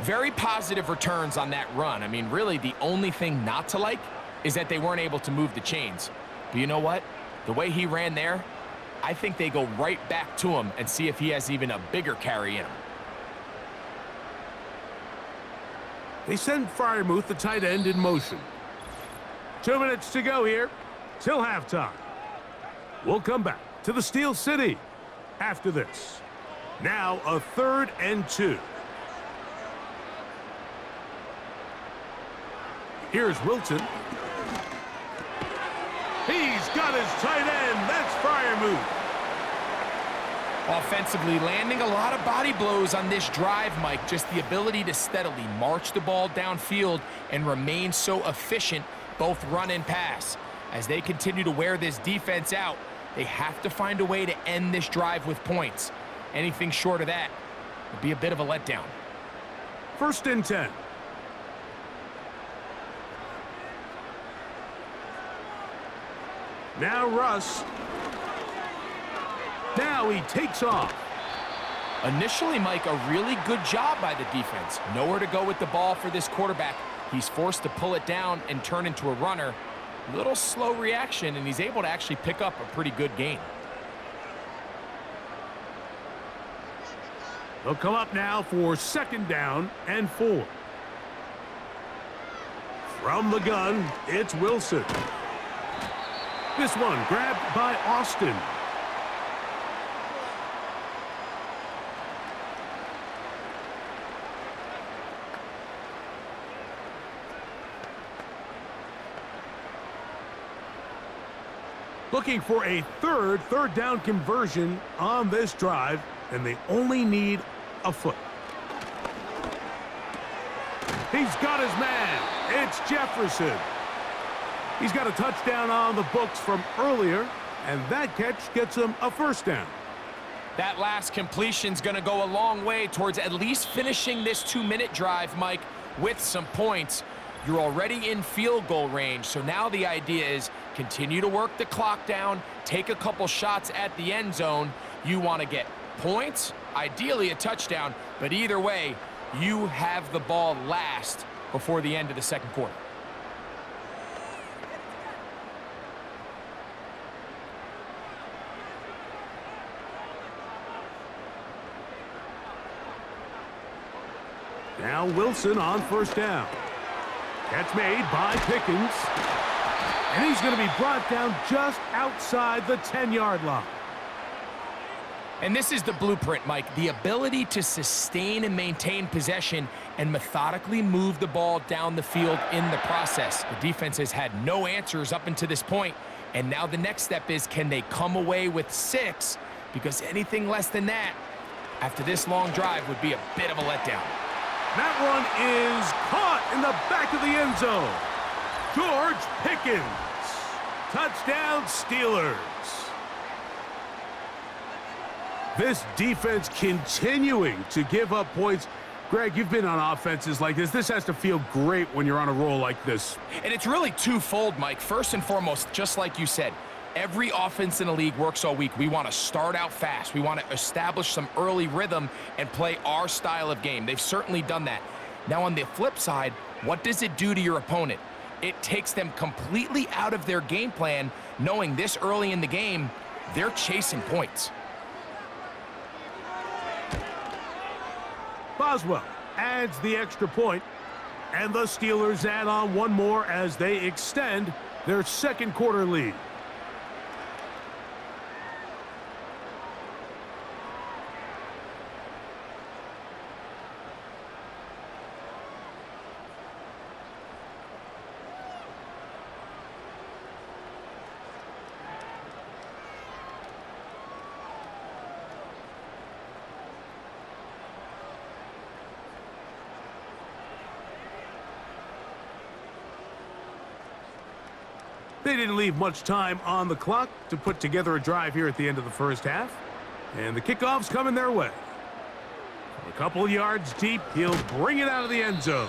Very positive returns on that run. I mean, really, the only thing not to like is that they weren't able to move the chains. But you know what? The way he ran there, I think they go right back to him and see if he has even a bigger carry in him. They send Freiermuth, the tight end, in motion. 2 minutes to go here till halftime. We'll come back to the Steel City after this. Now a 3rd and 2. Here's Wilson. He's got his tight end. That's Freiermuth. Offensively, landing a lot of body blows on this drive, Mike. Just the ability to steadily march the ball downfield and remain so efficient, both run and pass. As they continue to wear this defense out, they have to find a way to end this drive with points. Anything short of that would be a bit of a letdown. 1st and 10. Now Russ. Now he takes off. Initially, Mike, a really good job by the defense. Nowhere to go with the ball for this quarterback. He's forced to pull it down and turn into a runner. Little slow reaction, and he's able to actually pick up a pretty good gain. They'll come up now for 2nd down and 4. From the gun, it's Wilson. This one grabbed by Austin. Looking for a third down conversion on this drive, and they only need a foot. He's got his man. It's Jefferson. He's got a touchdown on the books from earlier, and that catch gets him a 1st down. That last completion's going to go a long way towards at least finishing this 2-minute drive, Mike, with some points. You're already in field goal range, so now the idea is continue to work the clock down, take a couple shots at the end zone. You want to get points, ideally a touchdown, but either way, you have the ball last before the end of the 2nd quarter. Now Wilson on 1st down. Catch made by Pickens. And he's going to be brought down just outside the 10-yard line. And this is the blueprint, Mike. The ability to sustain and maintain possession and methodically move the ball down the field in the process. The defense has had no answers up until this point, and now the next step is, can they come away with 6? Because anything less than that, after this long drive, would be a bit of a letdown. That one is caught in the back of the end zone. George Pickens. Touchdown, Steelers. This defense continuing to give up points. Greg, you've been on offenses like this. This has to feel great when you're on a roll like this. And it's really twofold, Mike. First and foremost, just like you said, every offense in the league works all week. We want to start out fast. We want to establish some early rhythm and play our style of game. They've certainly done that. Now, on the flip side, what does it do to your opponent? It takes them completely out of their game plan, knowing this early in the game, they're chasing points. Boswell adds the extra point, and the Steelers add on one more as they extend their 2nd quarter lead. They didn't leave much time on the clock to put together a drive here at the end of the 1st half. And the kickoff's coming their way. A couple yards deep, he'll bring it out of the end zone.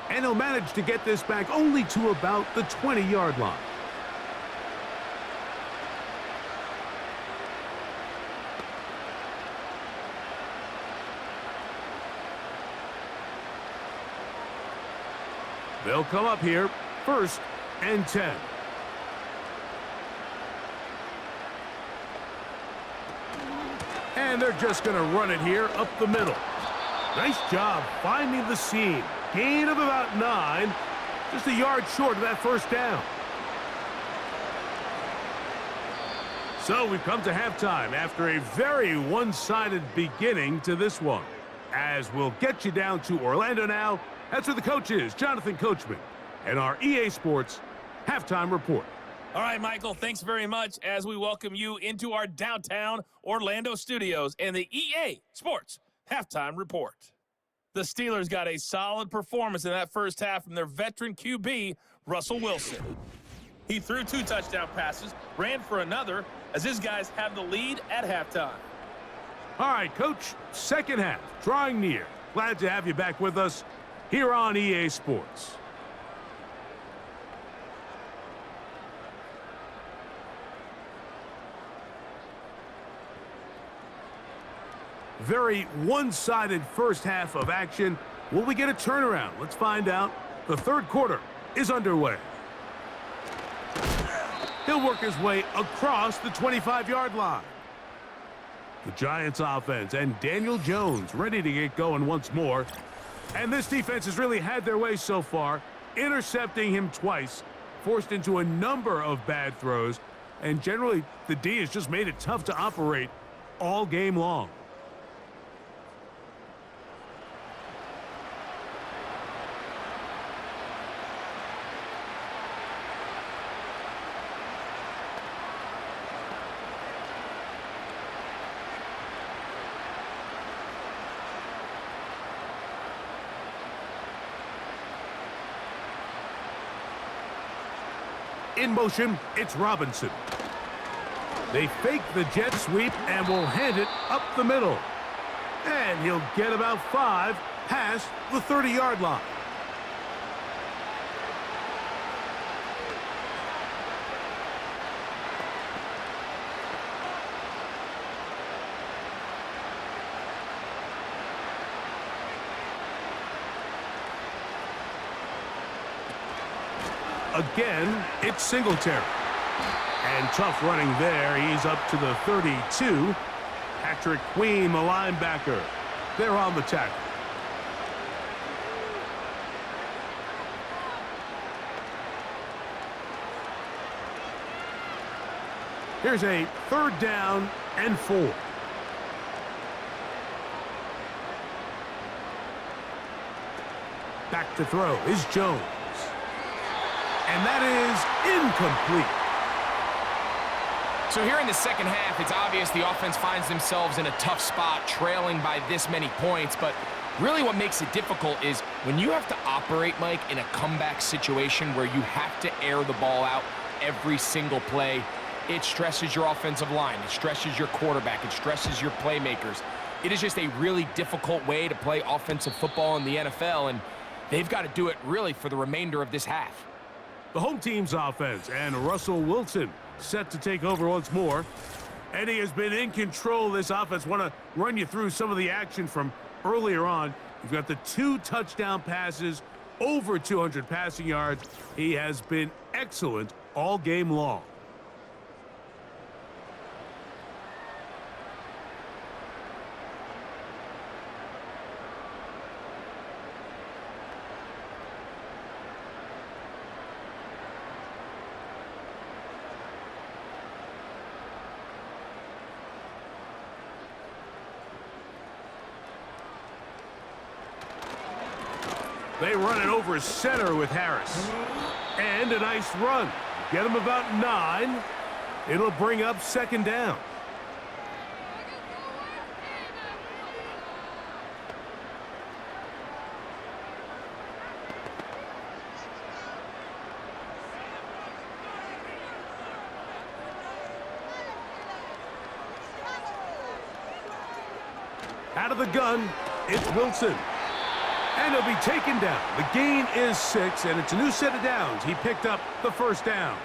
And he'll manage to get this back only to about the 20-yard line. They'll come up here 1st and 10. And they're just going to run it here up the middle. Nice job finding the seam. Gain of about 9. Just a yard short of that 1st down. So we've come to halftime after a very one-sided beginning to this one. As we'll get you down to Orlando now, that's where the coach is, Jonathan Coachman, and our EA Sports Halftime Report. All right, Michael, thanks very much as we welcome you into our downtown Orlando studios and the EA Sports Halftime Report. The Steelers got a solid performance in that first half from their veteran QB, Russell Wilson. He threw 2 touchdown passes, ran for another, as his guys have the lead at halftime. All right, Coach, second half, drawing near. Glad to have you back with us here on EA Sports. Very one-sided first half of action. Will we get a turnaround? Let's find out. The third quarter is underway. He'll work his way across the 25-yard line. The Giants offense and Daniel Jones ready to get going once more. And this defense has really had their way so far, intercepting him twice, forced into a number of bad throws, and generally the D has just made it tough to operate all game long. In motion, it's Robinson. They fake the jet sweep and will hand it up the middle. And he'll get about 5 past the 30-yard line. Again, it's Singletary. And tough running there. He's up to the 32. Patrick Queen, the linebacker. They're on the tackle. Here's a 3rd down and 4. Back to throw is Jones. And that is incomplete. So here in the second half, it's obvious the offense finds themselves in a tough spot, trailing by this many points. But really what makes it difficult is when you have to operate, Mike, in a comeback situation where you have to air the ball out every single play, it stresses your offensive line. It stresses your quarterback. It stresses your playmakers. It is just a really difficult way to play offensive football in the NFL, and they've got to do it really for the remainder of this half. The home team's offense and Russell Wilson set to take over once more. And he has been in control of this offense. Want to run you through some of the action from earlier on. You've got the 2 touchdown passes, over 200 passing yards. He has been excellent all game long. They run it over center with Harris. And a nice run. Get him about 9. It'll bring up 2nd down. Out of the gun, it's Wilson. And he'll be taken down. The gain is 6, and it's a new set of downs. He picked up the 1st down.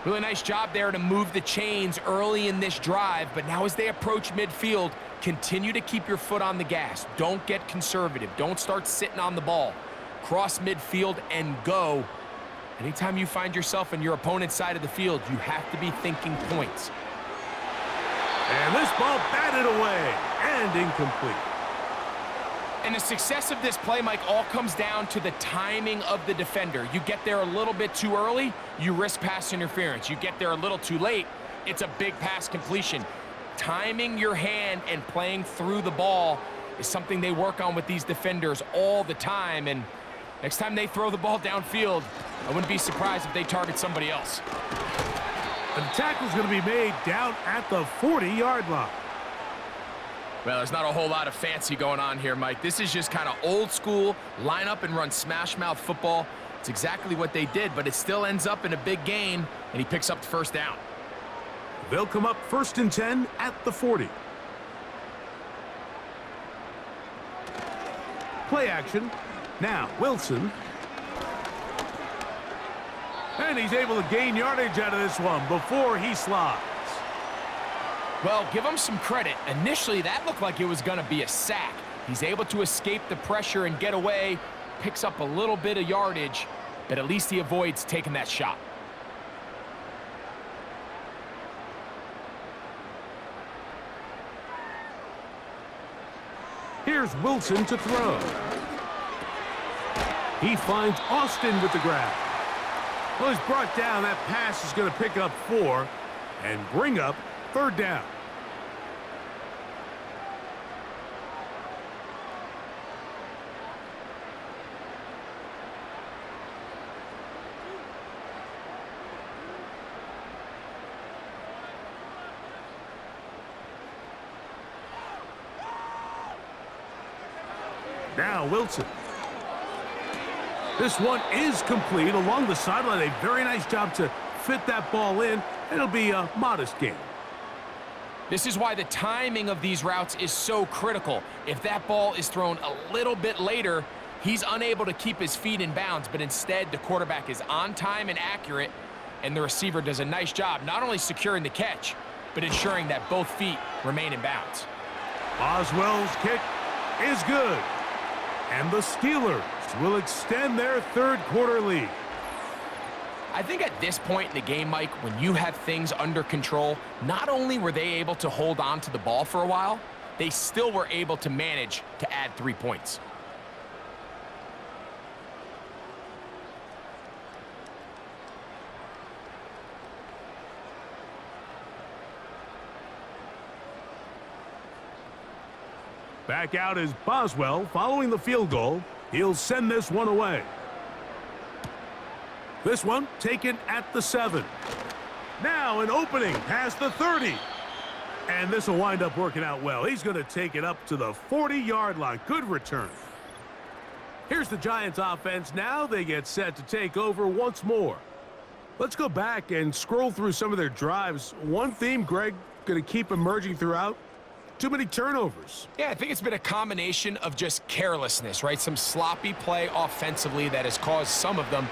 Really nice job there to move the chains early in this drive, but now as they approach midfield, continue to keep your foot on the gas. Don't get conservative. Don't start sitting on the ball. Cross midfield and go. Anytime you find yourself in your opponent's side of the field, you have to be thinking points. And this ball batted away and incomplete. And the success of this play, Mike, all comes down to the timing of the defender. You get there a little bit too early, you risk pass interference. You get there a little too late, It's a big pass completion. Timing your hand and playing through the ball is something they work on with these defenders all the time. And next time they throw the ball downfield, I wouldn't be surprised if they target somebody else. The tackle's going to be made down at the 40-yard line. Well, there's not a whole lot of fancy going on here, Mike. This is just kind of old school, line up and run smash mouth football. It's exactly what they did, but it still ends up in a big gain, and he picks up the first down. They'll come up 1st and 10 at the 40. Play action. Now, Wilson. And he's able to gain yardage out of this one before he slides. Well, give him some credit. Initially, that looked like it was going to be a sack. He's able to escape the pressure and get away, picks up a little bit of yardage, but at least he avoids taking that shot. Here's Wilson to throw. He finds Austin with the grab. Well, he's brought down. That pass is going to pick up 4 and bring up 3rd down. Now Wilson. This one is complete along the sideline. A very nice job to fit that ball in. It'll be a modest gain. This is why the timing of these routes is so critical. If that ball is thrown a little bit later, he's unable to keep his feet in bounds, but instead the quarterback is on time and accurate, and the receiver does a nice job not only securing the catch, but ensuring that both feet remain in bounds. Boswell's kick is good. And the Steelers will extend their 3rd quarter lead. I think at this point in the game, Mike, when you have things under control, not only were they able to hold on to the ball for a while, they still were able to manage to add 3 points. Back out is Boswell following the field goal. He'll send this one away. This one taken at the 7. Now an opening past the 30. And this will wind up working out well. He's going to take it up to the 40-yard line. Good return. Here's the Giants offense. Now they get set to take over once more. Let's go back and scroll through some of their drives. One theme, Greg, going to keep emerging throughout. Too many turnovers. Yeah, I think it's been a combination of just carelessness, right? Some sloppy play offensively that has caused some of them.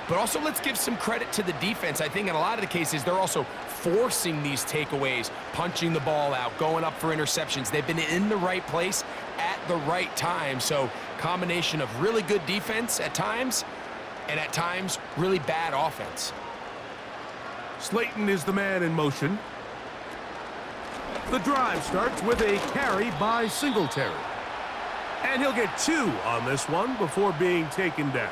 But also, let's give some credit to the defense. I think in a lot of the cases, they're also forcing these takeaways, punching the ball out, going up for interceptions. They've been in the right place at the right time. So, combination of really good defense at times, and at times, really bad offense. Slayton is the man in motion. The drive starts with a carry by Singletary. And he'll get 2 on this one before being taken down.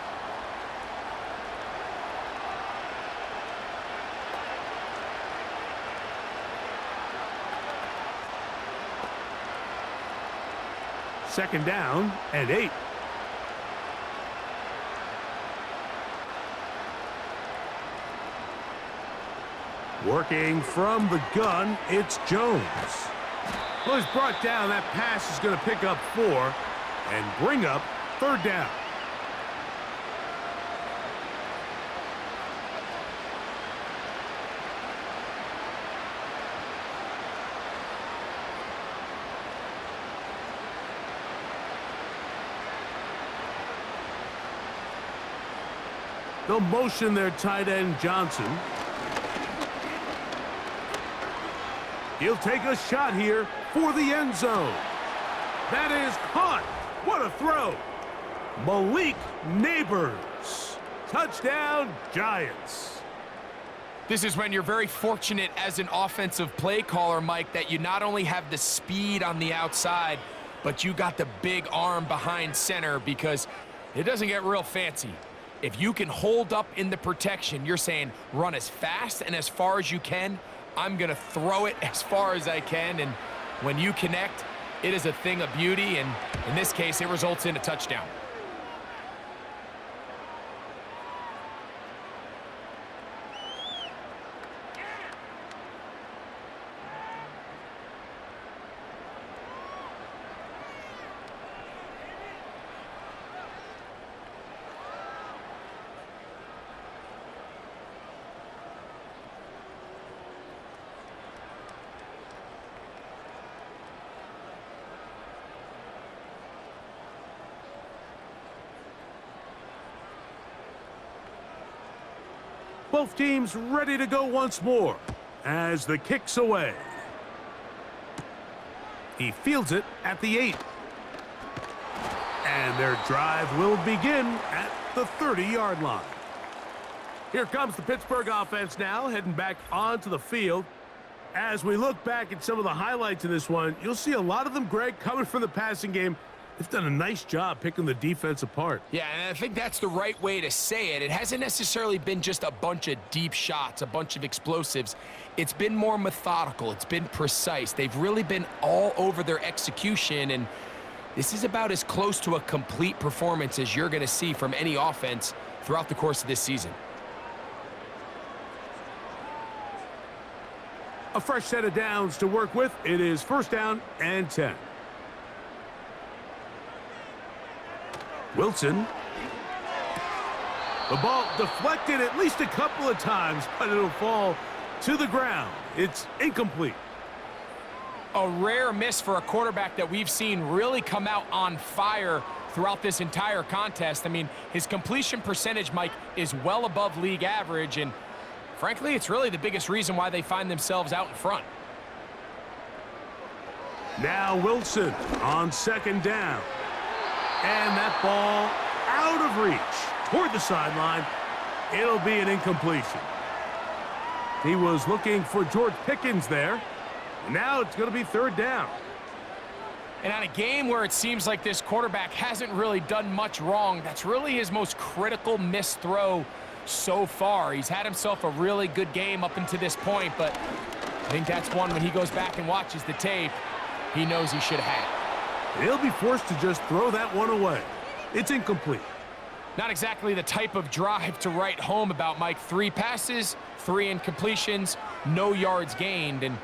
Second down and 8. Working from the gun, it's Jones. Well, he's brought down. That pass is going to pick up 4 and bring up 3rd down. They'll motion their tight end, Johnson. He'll take a shot here for the end zone. That is caught. What a throw. Malik Neighbors. Touchdown, Giants. This is when you're very fortunate as an offensive play caller, Mike, that you not only have the speed on the outside, but you got the big arm behind center, because it doesn't get real fancy. If you can hold up in the protection, you're saying run as fast and as far as you can I'm going to throw it as far as I can, and when you connect, it is a thing of beauty, and in this case, it results in a touchdown. Both teams ready to go once more as the kick's away. He fields it at the 8. And their drive will begin at the 30-yard line. Here comes the Pittsburgh offense now, heading back onto the field. As we look back at some of the highlights in this one, you'll see a lot of them, Greg, coming from the passing game. They've done a nice job picking the defense apart. Yeah, and I think that's the right way to say it. It hasn't necessarily been just a bunch of deep shots, a bunch of explosives. It's been more methodical. It's been precise. They've really been all over their execution, and this is about as close to a complete performance as you're going to see from any offense throughout the course of this season. A fresh set of downs to work with. It is 1st down and 10. Wilson. The ball deflected at least a couple of times, but it'll fall to the ground. It's incomplete. A rare miss for a quarterback that we've seen really come out on fire throughout this entire contest. I mean, his completion percentage, Mike, is well above league average, and frankly, it's really the biggest reason why they find themselves out in front. Now Wilson on 2nd down. And that ball out of reach toward the sideline. It'll be an incompletion. He was looking for George Pickens there. Now it's going to be 3rd down. And on a game where it seems like this quarterback hasn't really done much wrong, that's really his most critical missed throw so far. He's had himself a really good game up until this point, but I think that's one when he goes back and watches the tape, he knows he should have had. He'll be forced to just throw that one away. It's incomplete. Not exactly the type of drive to write home about, Mike. 3 passes, 3 incompletions, no yards gained. And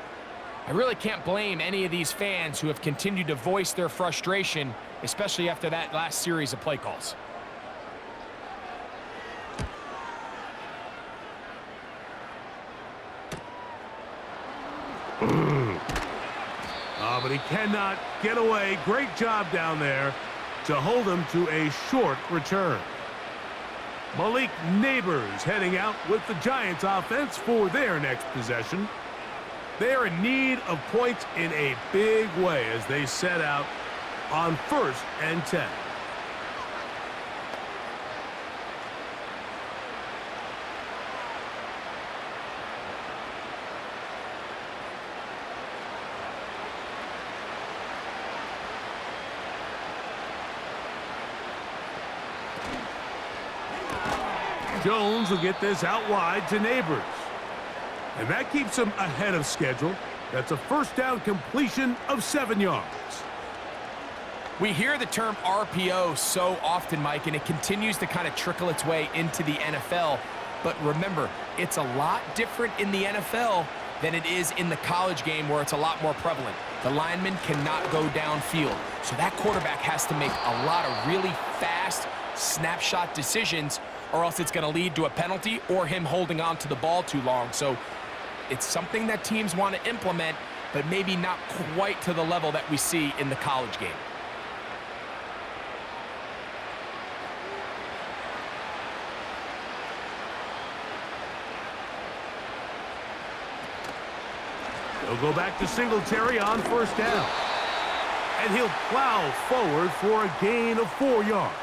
I really can't blame any of these fans who have continued to voice their frustration, especially after that last series of play calls. But he cannot get away. Great job down there to hold him to a short return. Malik Neighbors heading out with the Giants offense for their next possession. They're in need of points in a big way as they set out on 1st and 10. Jones will get this out wide to Neighbors. And that keeps him ahead of schedule. That's a 1st down completion of 7 yards. We hear the term RPO so often, Mike, and it continues to kind of trickle its way into the NFL. But remember, it's a lot different in the NFL than it is in the college game where it's a lot more prevalent. The lineman cannot go downfield. So that quarterback has to make a lot of really fast snapshot decisions, or else it's going to lead to a penalty or him holding on to the ball too long. So it's something that teams want to implement, but maybe not quite to the level that we see in the college game. He'll go back to Singletary on 1st down. And he'll plow forward for a gain of 4 yards.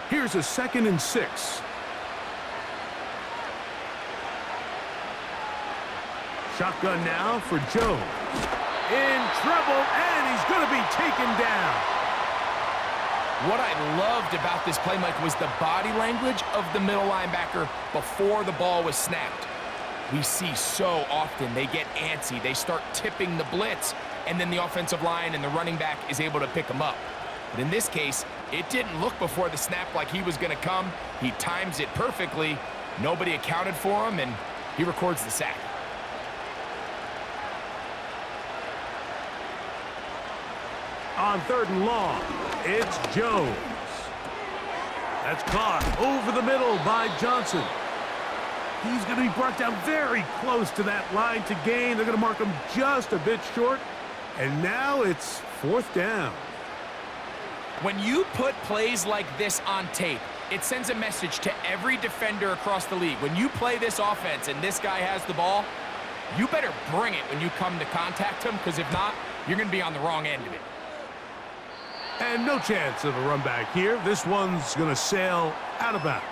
Here's a 2nd and 6. Shotgun now for Jones. in trouble, and he's going to be taken down. What I loved about this play, Mike, was the body language of the middle linebacker before the ball was snapped. We see so often they get antsy, they start tipping the blitz, and then the offensive line and the running back is able to pick them up. But in this case, it didn't look before the snap like he was going to come. He times it perfectly. Nobody accounted for him, and he records the sack. On 3rd and long, it's Jones. That's caught over the middle by Johnson. He's going to be brought down very close to that line to gain. They're going to mark him just a bit short. And now it's 4th down. When you put plays like this on tape, it sends a message to every defender across the league. When you play this offense and this guy has the ball, you better bring it when you come to contact him, because if not, you're going to be on the wrong end of it. And no chance of a run back here. This one's going to sail out of bounds.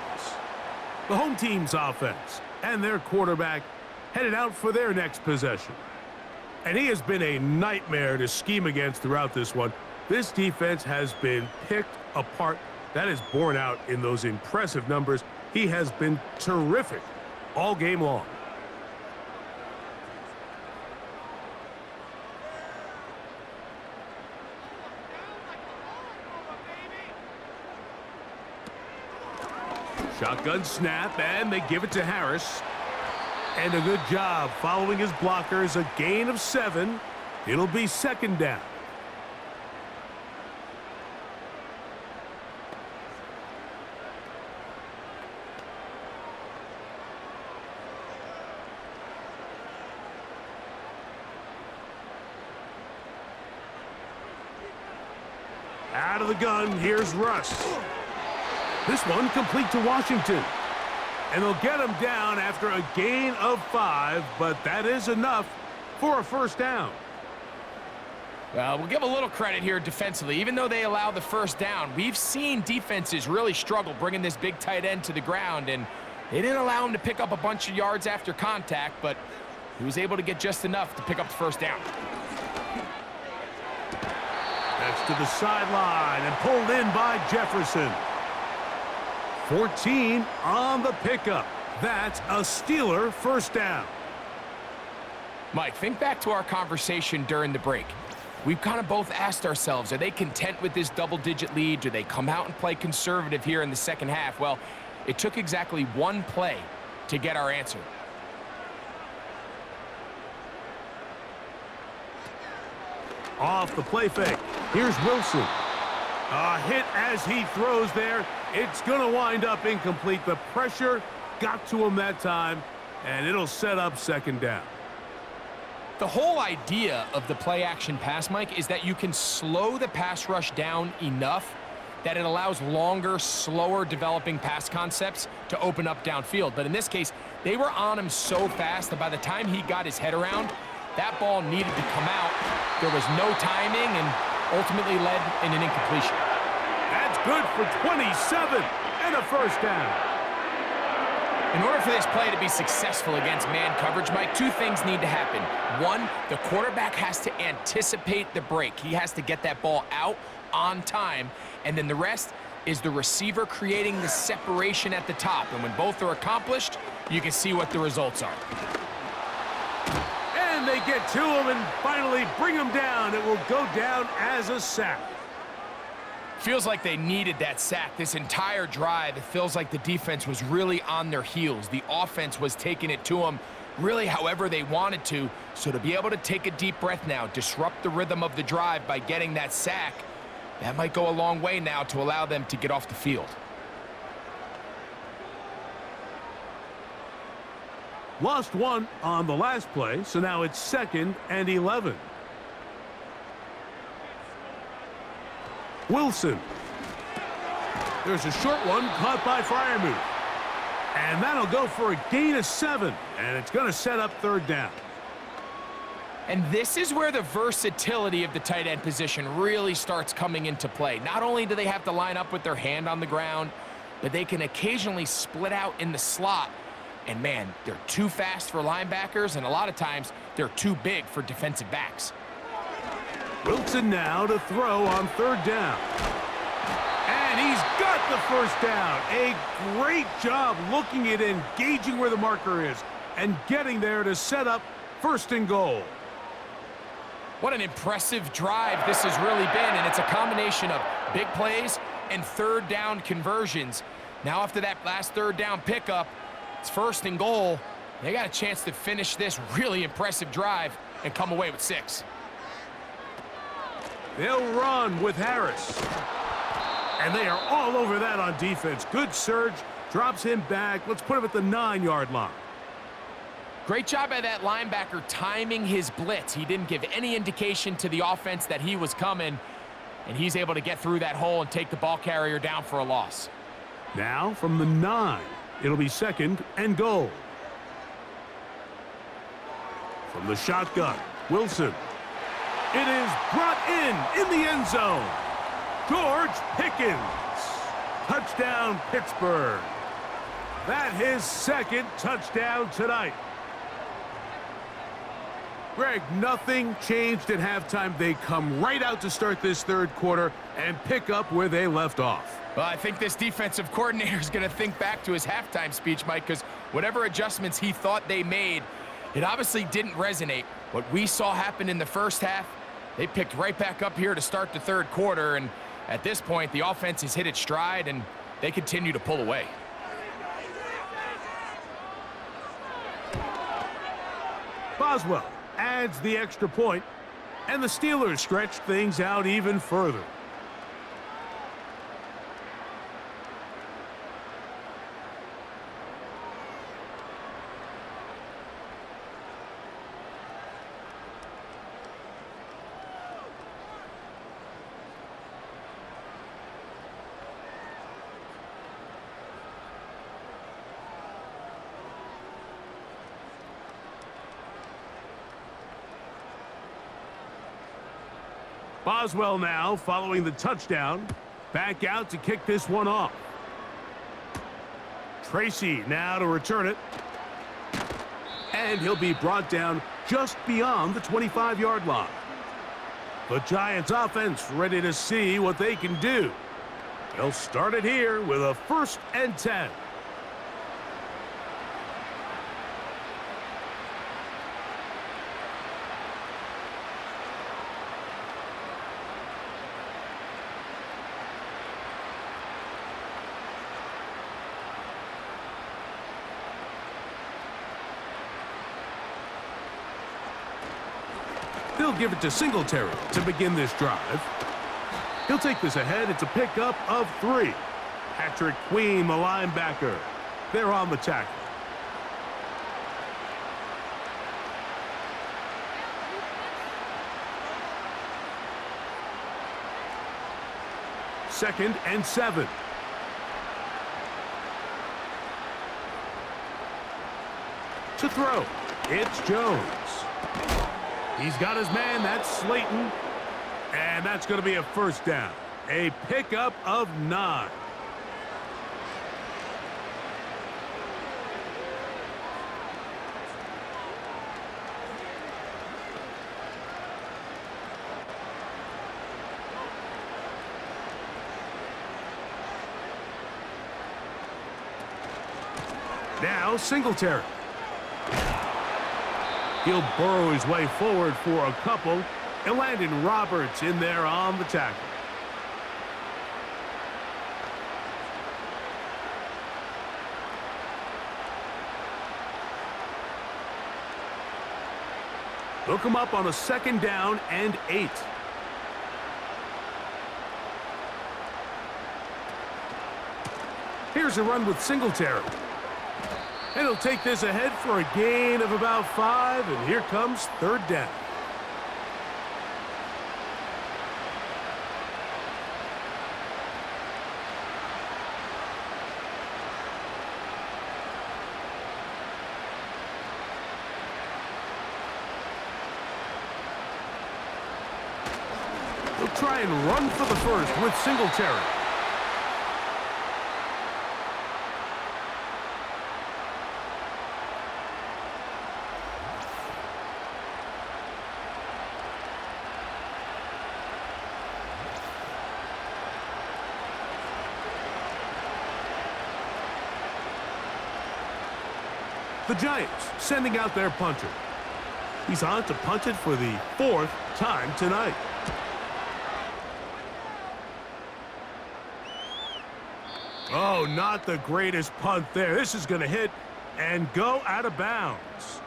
The home team's offense and their quarterback headed out for their next possession. And he has been a nightmare to scheme against throughout this one. This defense has been picked apart. That is borne out in those impressive numbers. He has been terrific all game long. Shotgun snap, and they give it to Harris. And a good job following his blockers. A gain of 7. It'll be 2nd down. Out of the gun, here's Russ. This one complete to Washington. And they'll get him down after a gain of 5, but that is enough for a 1st down. Well, we'll give a little credit here defensively. Even though they allow the 1st down, we've seen defenses really struggle bringing this big tight end to the ground, and they didn't allow him to pick up a bunch of yards after contact, but he was able to get just enough to pick up the 1st down. That's to the sideline and pulled in by Jefferson. 14 on the pickup. That's a Steeler 1st down. Mike, think back to our conversation during the break. We've kind of both asked ourselves, are they content with this double-digit lead? Do they come out and play conservative here in the 2nd half? Well, it took exactly one play to get our answer. Off the play fake. Here's Wilson. A hit as he throws there. It's going to wind up incomplete. The pressure got to him that time, and it'll set up 2nd down. The whole idea of the play-action pass, Mike, is that you can slow the pass rush down enough that it allows longer, slower developing pass concepts to open up downfield. But in this case, they were on him so fast that by the time he got his head around, that ball needed to come out. There was no timing and ultimately led in an incompletion. That's good for 27 and a 1st down. In order for this play to be successful against man coverage, Mike, 2 things need to happen. 1, the quarterback has to anticipate the break. He has to get that ball out on time. And then the rest is the receiver creating the separation at the top. And when both are accomplished, you can see what the results are. And they get to him and finally bring him down. It will go down as a sack. Feels like they needed that sack this entire drive. It feels like the defense was really on their heels. The offense was taking it to them really however they wanted to. So to be able to take a deep breath now, disrupt the rhythm of the drive by getting that sack, that might go a long way now to allow them to get off the field. Lost 1 on the last play, so now it's 2nd and 11. Wilson. There's a short one caught by Freiermuth. And that'll go for a gain of 7. And it's going to set up 3rd down. And this is where the versatility of the tight end position really starts coming into play. Not only do they have to line up with their hand on the ground, but they can occasionally split out in the slot. And man, they're too fast for linebackers, and a lot of times they're too big for defensive backs. Wilson now to throw on third down. And he's got the first down. A great job looking at engaging where the marker is and getting there to set up first and goal. What an impressive drive this has really been, and it's a combination of big plays and third down conversions. Now after that last third down pickup, it's first and goal. They got a chance to finish this really impressive drive and come away with 6. They'll run with Harris. And they are all over that on defense. Good surge, drops him back. Let's put him at the 9-yard line. Great job by that linebacker timing his blitz. He didn't give any indication to the offense that he was coming, and he's able to get through that hole and take the ball carrier down for a loss. Now from the 9, it'll be second and goal. From the shotgun, Wilson. It is brought in the end zone. George Pickens. Touchdown, Pittsburgh. That his second touchdown tonight. Greg, nothing changed at halftime. They come right out to start this third quarter and pick up where they left off. Well, I think this defensive coordinator is going to think back to his halftime speech, Mike, because whatever adjustments he thought they made, it obviously didn't resonate. What we saw happen in the first half, they picked right back up here to start the third quarter, and at this point, the offense has hit its stride, and they continue to pull away. Boswell adds the extra point, and the Steelers stretch things out even further. Boswell now following the touchdown. Back out to kick this one off. Tracy now to return it. And he'll be brought down just beyond the 25-yard line. The Giants offense ready to see what they can do. They'll start it here with a 1st and 10. They'll give it to Singletary to begin this drive. He'll take this ahead. It's a pickup of 3. Patrick Queen, the linebacker. They're on the tackle. Second and 7. To throw, it's Jones. He's got his man, that's Slayton, and that's going to be a first down. A pickup of 9. Now Singletary. He'll burrow his way forward for a couple. And Landon Roberts in there on the tackle. Hook him up on a 2nd down and 8. Here's a run with Singletary. And he'll take this ahead for a gain of about 5, and here comes 3rd down. He'll try and run for the first with Singletary. The Giants sending out their punter. He's on to punt it for the 4th time tonight. Oh, not the greatest punt there. This is going to hit and go out of bounds.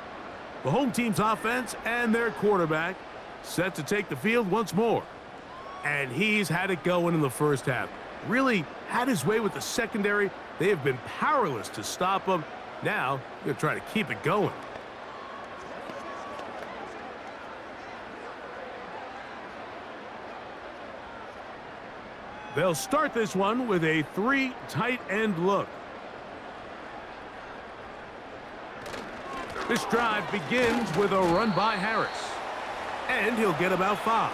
The home team's offense and their quarterback set to take the field once more. And he's had it going in the first half. Really had his way with the secondary. They have been powerless to stop him. Now, they're trying to keep it going. They'll start this one with a 3 tight end look. This drive begins with a run by Harris. And he'll get about 5.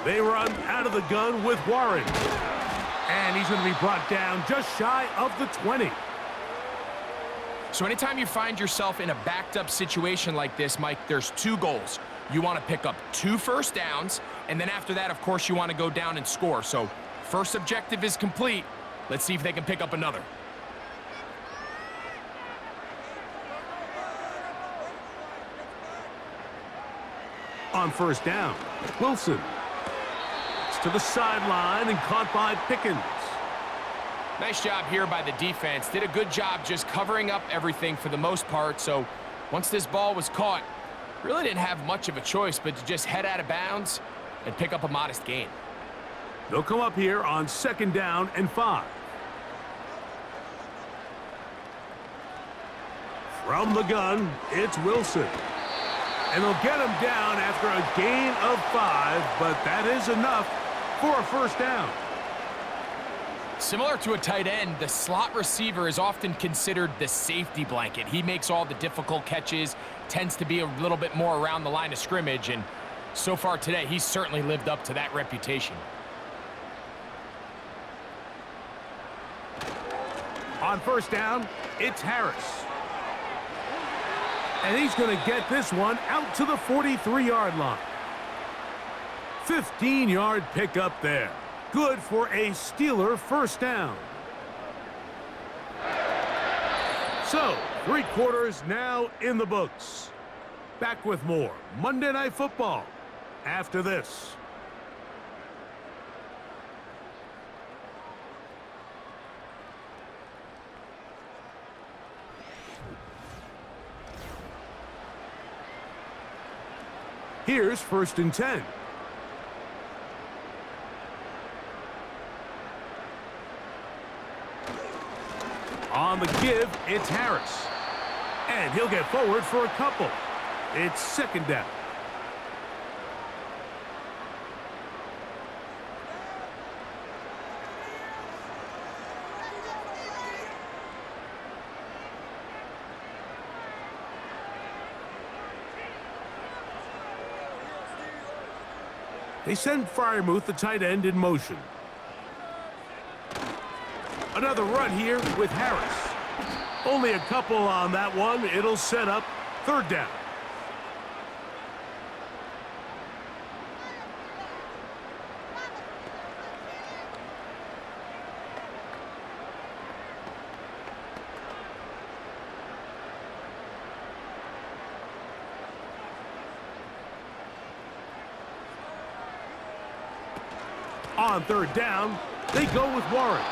They run out of the gun with Warren. And he's going to be brought down just shy of the 20. So anytime you find yourself in a backed-up situation like this, Mike, there's 2 goals. You want to pick up 2 first downs, and then after that, of course, you want to go down and score. So first objective is complete. Let's see if they can pick up another. On first down, Wilson. To the sideline and caught by Pickens. Nice job here by the defense. Did a good job just covering up everything for the most part. So once this ball was caught, really didn't have much of a choice but to just head out of bounds and pick up a modest gain. They'll come up here on 2nd down and 5. From the gun, it's Wilson. And they'll get him down after a gain of 5, but that is enough for a first down. Similar to a tight end, the slot receiver is often considered the safety blanket. He makes all the difficult catches, tends to be a little bit more around the line of scrimmage, and so far today, he's certainly lived up to that reputation. On first down, it's Harris. And he's going to get this one out to the 43-yard line. 15-yard pickup there. Good for a Steeler first down. So, 3 quarters now in the books. Back with more Monday Night Football after this. Here's 1st and 10. On the give, it's Harris. And he'll get forward for a couple. It's 2nd down. They send Freiermuth, the tight end, in motion. Another run here with Harris. Only a couple on that one. It'll set up 3rd down. On 3rd down, they go with Warren.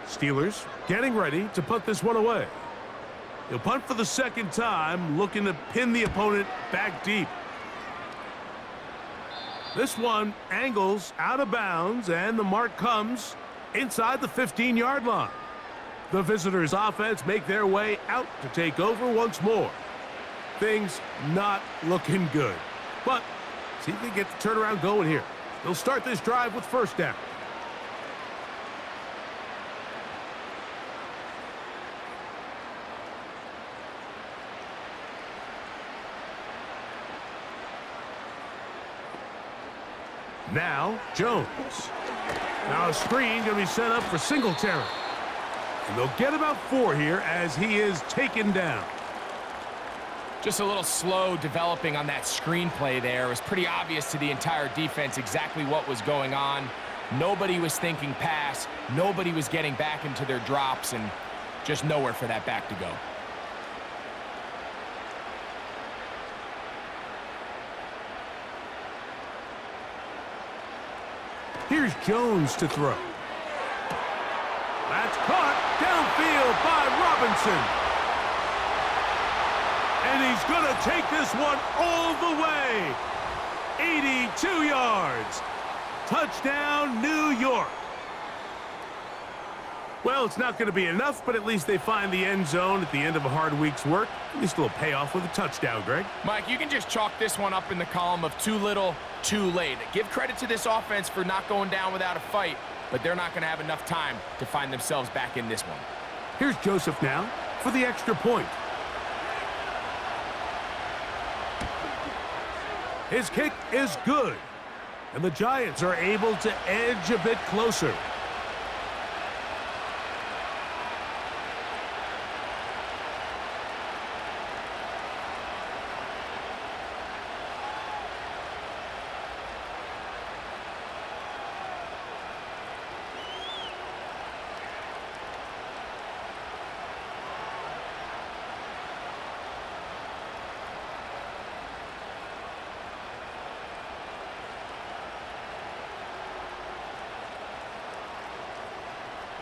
Steelers getting ready to put this one away. He'll punt for the 2nd time, looking to pin the opponent back deep. This one angles out of bounds, and the mark comes inside the 15-yard line. The visitors' offense make their way out to take over once more. things not looking good. But see if they get the turnaround going here. They'll start this drive with first down. Now, Jones. Now a screen going to be set up for Singletary. And they'll get about 4 here as he is taken down. Just a little slow developing on that screenplay there. It was pretty obvious to the entire defense exactly what was going on. Nobody was thinking pass. Nobody was getting back into their drops, and just nowhere for that back to go. Here's Jones to throw. That's caught downfield by Robinson. And he's going to take this one all the way. 82 yards. Touchdown, New York. Well, it's not going to be enough, but at least they find the end zone at the end of a hard week's work. At least a little payoff with a touchdown, Greg. Mike, you can just chalk this one up in the column of too little, too late. Give credit to this offense for not going down without a fight, but they're not going to have enough time to find themselves back in this one. Here's Joseph now for the extra point. His kick is good, and the Giants are able to edge a bit closer.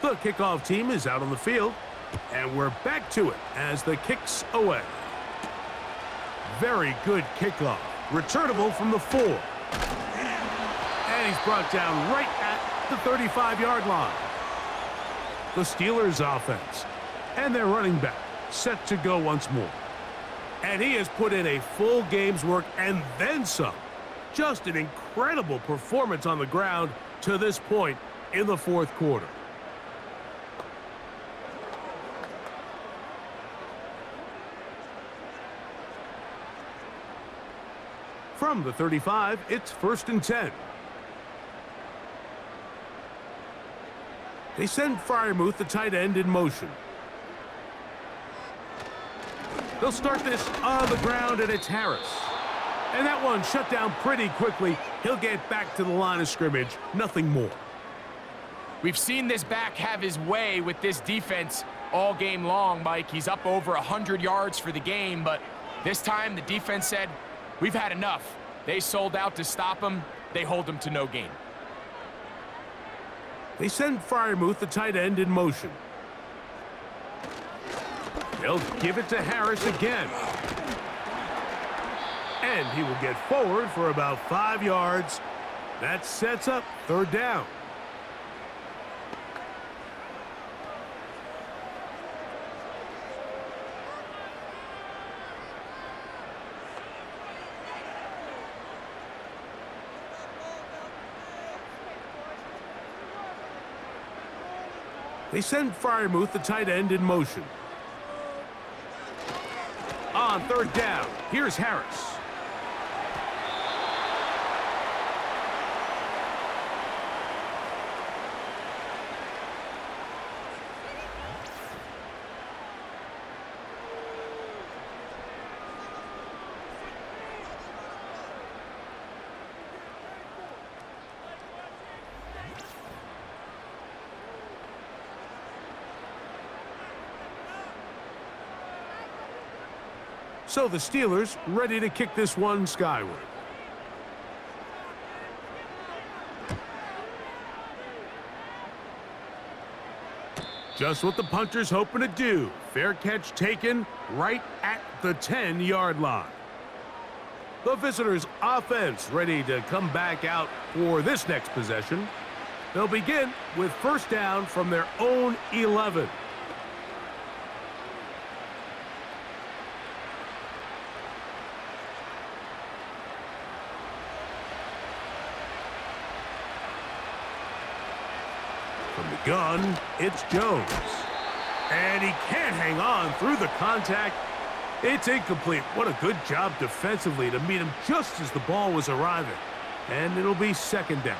The kickoff team is out on the field, and we're back to it as the kick's away. Very good kickoff. Returnable from the 4. And he's brought down right at the 35-yard line. The Steelers offense and their running back set to go once more. And he has put in a full game's work and then some. Just an incredible performance on the ground to this point in the fourth quarter. From the 35, it's 1st and 10. They send Freiermuth, the tight end, in motion. They'll start this on the ground, and it's Harris. And that one shut down pretty quickly. He'll get back to the line of scrimmage. Nothing more. We've seen this back have his way with this defense all game long, Mike. He's up over 100 yards for the game, but this time the defense said, we've had enough. They sold out to stop him. They hold him to no gain. They send Freiermuth, the tight end, in motion. They'll give it to Harris again. And he will get forward for about 5 yards. That sets up 3rd down. They send Freiermuth, the tight end, in motion. On 3rd down, here's Harris. So the Steelers ready to kick this one skyward. Just what the punter's hoping to do. Fair catch taken right at the 10-yard line. The visitors' offense ready to come back out for this next possession. They'll begin with 1st down from their own 11. gun, it's Jones. And he can't hang on through the contact. It's incomplete. What a good job defensively to meet him just as the ball was arriving. And it'll be second down.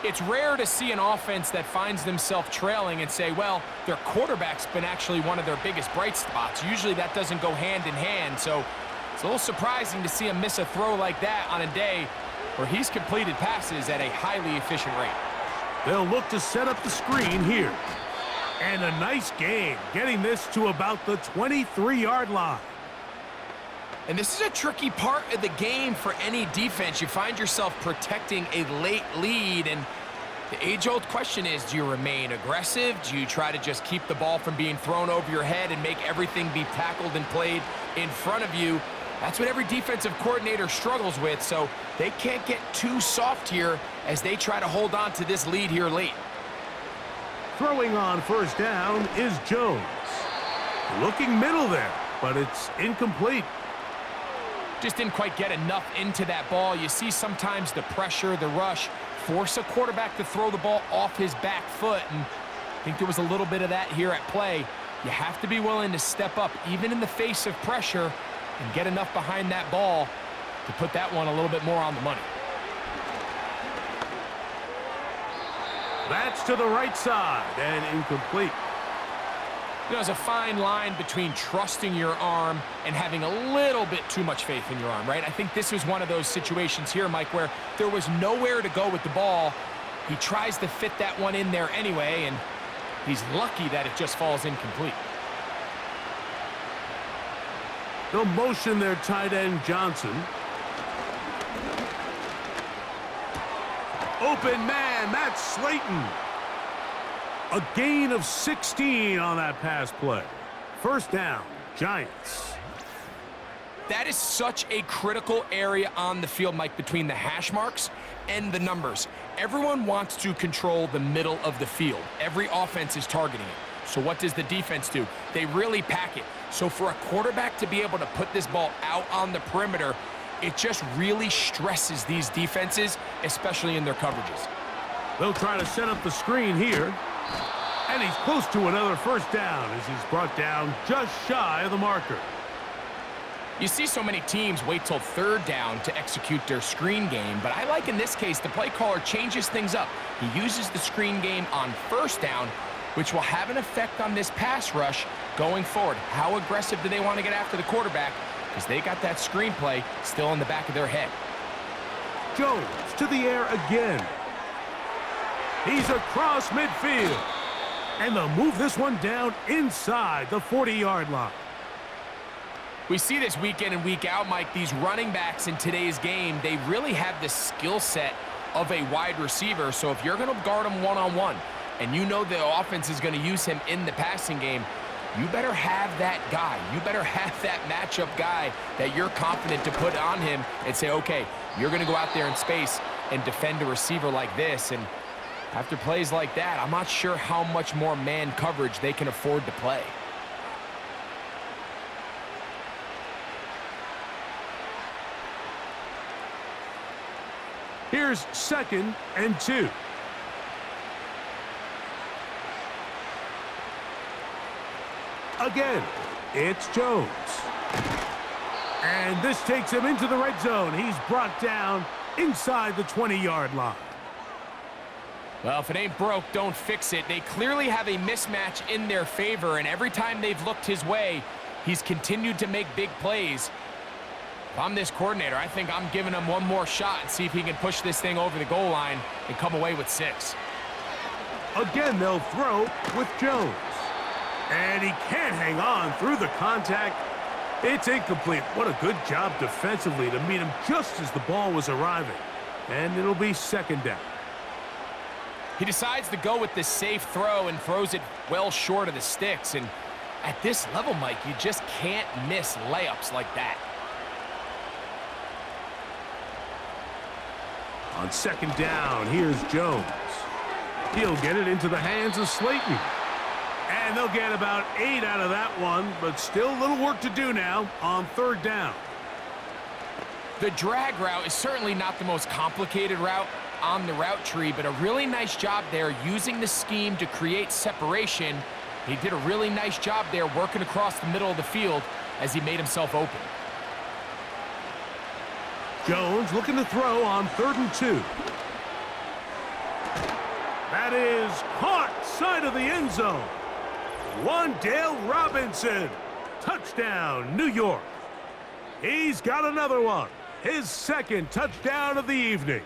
It's rare to see an offense that finds themselves trailing and say, well, their quarterback's been actually one of their biggest bright spots. Usually that doesn't go hand in hand, so it's a little surprising to see him miss a throw like that on a day where he's completed passes at a highly efficient rate. They'll look to set up the screen here. And a nice gain, getting this to about the 23-yard line. And this is a tricky part of the game for any defense. You find yourself protecting a late lead, and the age-old question is, do you remain aggressive? Do you try to just keep the ball from being thrown over your head and make everything be tackled and played in front of you? That's what every defensive coordinator struggles with, so they can't get too soft here as they try to hold on to this lead here late. Throwing on first down is Jones. Looking middle there, but it's incomplete. Just didn't quite get enough into that ball. You see sometimes the pressure, the rush, force a quarterback to throw the ball off his back foot, and I think there was a little bit of that here at play. You have to be willing to step up, even in the face of pressure, and get enough behind that ball to put that one a little bit more on the money. That's to the right side and incomplete. You know, there's a fine line between trusting your arm and having a little bit too much faith in your arm, right? I think this was one of those situations here, Mike, where there was nowhere to go with the ball. He tries to fit that one in there anyway, and he's lucky that it just falls incomplete. They'll motion their tight end Johnson. Open man, that's Slayton. A gain of 16 on that pass play. First down, Giants. That is such a critical area on the field, Mike, between the hash marks and the numbers. Everyone wants to control the middle of the field. Every offense is targeting it. So what does the defense do? They really pack it. So for a quarterback to be able to put this ball out on the perimeter, it just really stresses these defenses, especially in their coverages. They'll try to set up the screen here. And he's close to another first down as he's brought down just shy of the marker. You see so many teams wait till third down to execute their screen game, but I like in this case the play caller changes things up. He uses the screen game on first down, which will have an effect on this pass rush going forward. How aggressive do they want to get after the quarterback? Because they got that screen play still in the back of their head. Jones to the air again. He's across midfield. And they'll move this one down inside the 40-yard line. We see this week in and week out, Mike, these running backs in today's game, they really have the skill set of a wide receiver. So if you're going to guard him one-on-one and you know the offense is going to use him in the passing game, you better have that guy. You better have that matchup guy that you're confident to put on him and say, okay, you're going to go out there in space and defend a receiver like this. And after plays like that, I'm not sure how much more man coverage they can afford to play. Here's 2nd and 2. Again, it's Jones. And this takes him into the red zone. He's brought down inside the 20-yard line. Well, if it ain't broke, don't fix it. They clearly have a mismatch in their favor, and every time they've looked his way, he's continued to make big plays. If I'm this coordinator, I think I'm giving him one more shot and see if he can push this thing over the goal line and come away with 6. Again, they'll throw with Jones. And he can't hang on through the contact. It's incomplete. What a good job defensively to meet him just as the ball was arriving. And it'll be second down. He decides to go with the safe throw and throws it well short of the sticks. And at this level, Mike, you just can't miss layups like that. On second down, here's Jones. He'll get it into the hands of Slayton. And they'll get about 8 out of that one, but still a little work to do now on third down. The drag route is certainly not the most complicated route on the route tree, but a really nice job there using the scheme to create separation. He did a really nice job there working across the middle of the field as he made himself open. Jones looking to throw on 3rd and 2. That is caught side of the end zone. Wan'Dale Robinson. Touchdown, New York. He's got another one. His 2nd touchdown of the evening.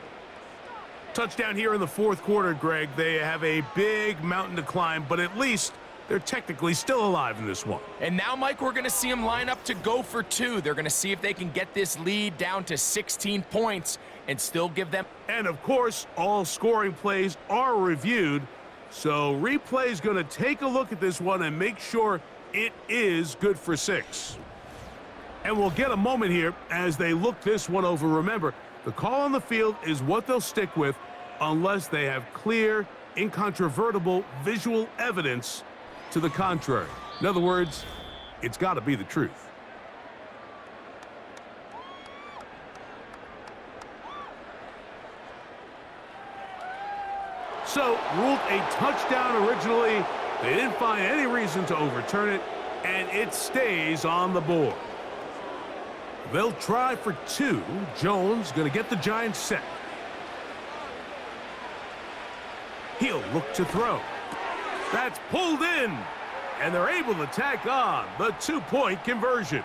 Touchdown here in the 4th quarter, Greg. They have a big mountain to climb, but at least they're technically still alive in this one. And now, Mike, we're going to see them line up to go for 2. They're going to see if they can get this lead down to 16 points and still give them. And, of course, all scoring plays are reviewed, so replay's going to take a look at this one and make sure it is good for 6. And we'll get a moment here as they look this one over. Remember, the call on the field is what they'll stick with unless they have clear, incontrovertible visual evidence to the contrary. In other words, it's got to be the truth. So, ruled a touchdown originally. They didn't find any reason to overturn it, and it stays on the board. They'll try for 2. Jones going to get the Giants set. He'll look to throw. That's pulled in, and they're able to tack on the 2-point conversion.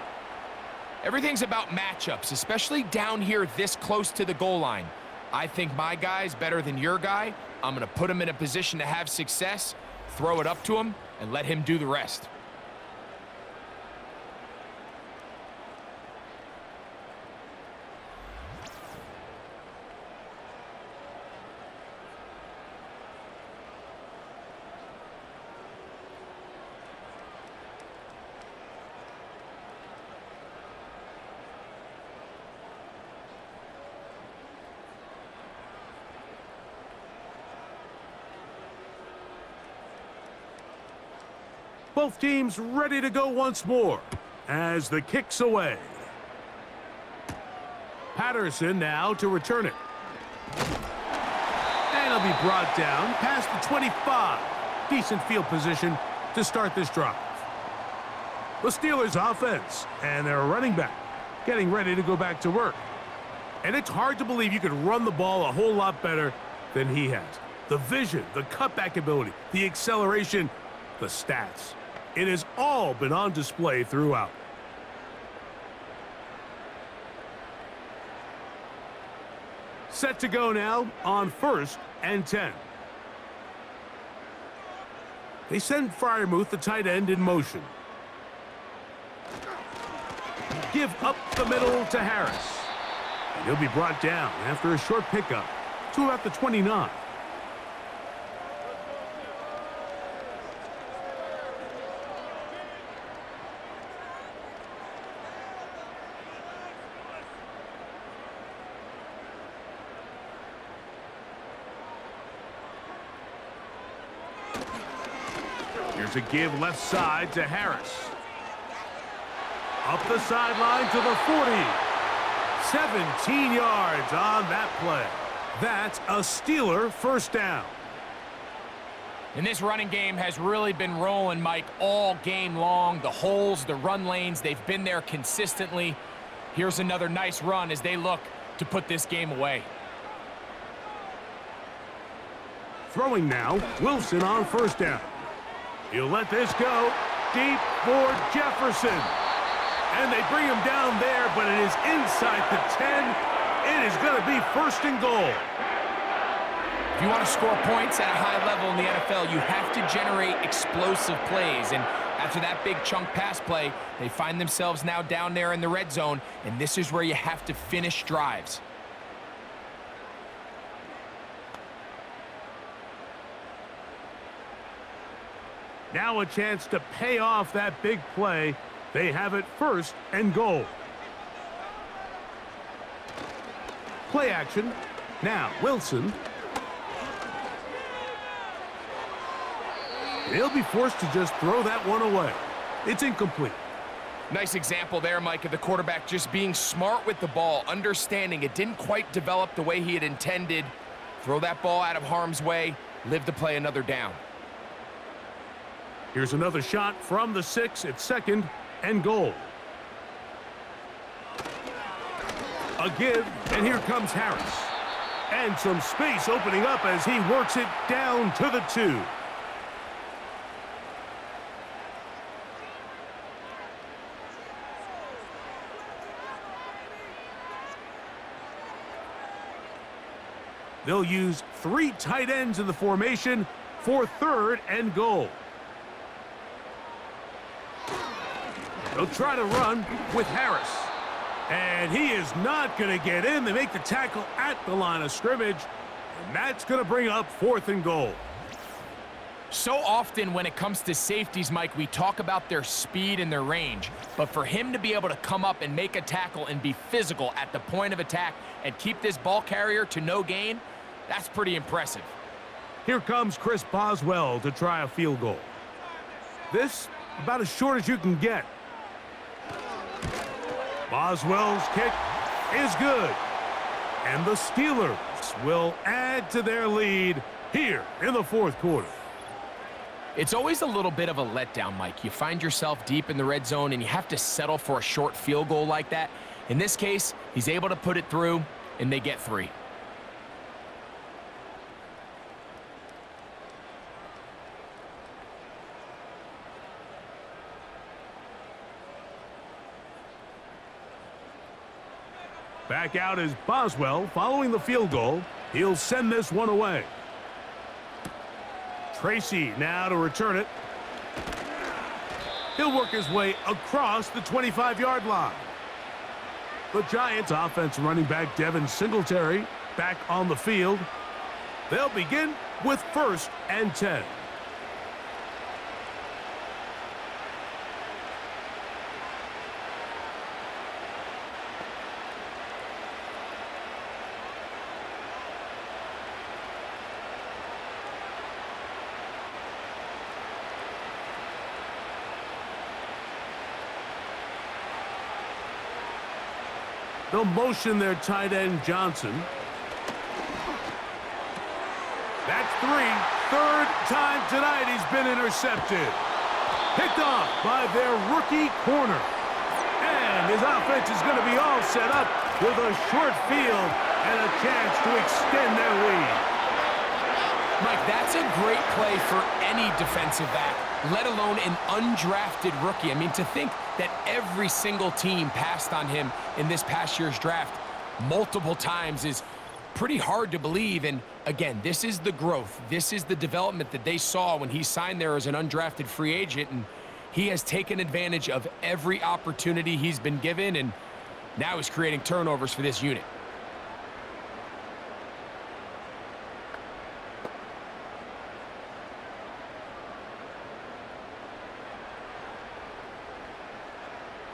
Everything's about matchups, especially down here this close to the goal line. I think my guy's better than your guy. I'm going to put him in a position to have success, throw it up to him, and let him do the rest. Both teams ready to go once more as the kick's away. Patterson now to return it. And he'll be brought down past the 25. Decent field position to start this drive. The Steelers offense and their running back getting ready to go back to work. And it's hard to believe you could run the ball a whole lot better than he has. The vision, the cutback ability, the acceleration, the stats. It has all been on display throughout. Set to go now on 1st and 10. They send Freiermuth, the tight end, in motion. Give up the middle to Harris. And he'll be brought down after a short pickup to about the 29. Here's a give left side to Harris. Up the sideline to the 40. 17 yards on that play. That's a Steeler first down. And this running game has really been rolling, Mike, all game long. The holes, the run lanes, they've been there consistently. Here's another nice run as they look to put this game away. Throwing now, Wilson on first down. He'll let this go deep for Jefferson. And they bring him down there, but it is inside the 10. It is going to be 1st and goal. If you want to score points at a high level in the NFL, you have to generate explosive plays. And after that big chunk pass play, they find themselves now down there in the red zone, and this is where you have to finish drives. Now a chance to pay off that big play. They have it 1st and goal. Play action. Now Wilson. He'll be forced to just throw that one away. It's incomplete. Nice example there, Mike, of the quarterback just being smart with the ball, understanding it didn't quite develop the way he had intended. Throw that ball out of harm's way, live to play another down. Here's another shot from the 6 at 2nd and goal. A give, and here comes Harris. And some space opening up as he works it down to the 2. They'll use 3 tight ends in the formation for 3rd and goal. They'll try to run with Harris. And he is not going to get in. They make the tackle at the line of scrimmage. And that's going to bring up 4th and goal. So often when it comes to safeties, Mike, we talk about their speed and their range. But for him to be able to come up and make a tackle and be physical at the point of attack and keep this ball carrier to no gain, that's pretty impressive. Here comes Chris Boswell to try a field goal. This about as short as you can get. Boswell's kick is good. And the Steelers will add to their lead here in the 4th quarter. It's always a little bit of a letdown, Mike. You find yourself deep in the red zone and you have to settle for a short field goal like that. In this case, he's able to put it through and they get 3. Back out is Boswell following the field goal. He'll send this one away. Tracy now to return it. He'll work his way across the 25-yard line. The Giants offense running back Devin Singletary back on the field. They'll begin with 1st and 10. They'll motion their tight end Johnson. That's 3. 3rd time tonight he's been intercepted. Picked off by their rookie corner. And his offense is going to be all set up with a short field and a chance to extend their lead. Mike, that's a great play for any defensive back, let alone an undrafted rookie. I mean, to think that every single team passed on him in this past year's draft multiple times is pretty hard to believe. And again, this is the growth. This is the development that they saw when he signed there as an undrafted free agent. And he has taken advantage of every opportunity he's been given. And now he's creating turnovers for this unit.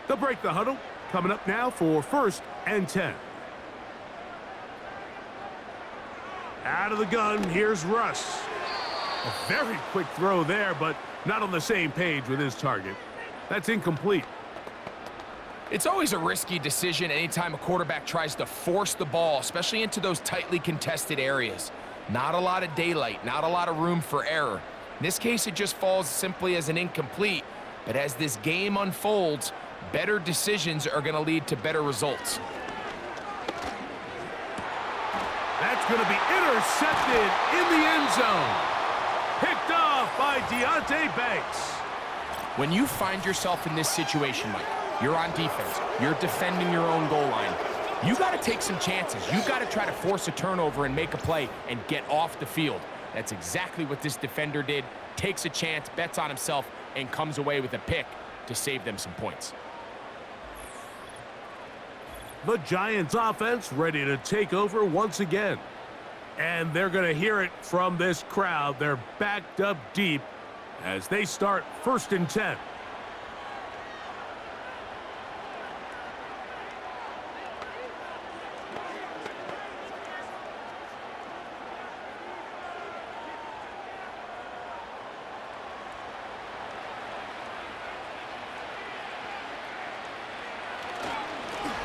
They'll break the huddle. Coming up now for 1st and 10. Out of the gun, here's Russ. A very quick throw there, but not on the same page with his target. That's incomplete. It's always a risky decision anytime a quarterback tries to force the ball, especially into those tightly contested areas. Not a lot of daylight, not a lot of room for error. In this case, it just falls simply as an incomplete. But as this game unfolds, better decisions are going to lead to better results. That's going to be intercepted in the end zone. Picked off by Deonte Banks. When you find yourself in this situation, Mike, you're on defense, you're defending your own goal line, you got to take some chances. You got to try to force a turnover and make a play and get off the field. That's exactly what this defender did. Takes a chance, bets on himself, and comes away with a pick to save them some points. The Giants offense ready to take over once again. And they're going to hear it from this crowd. They're backed up deep as they start 1st and 10.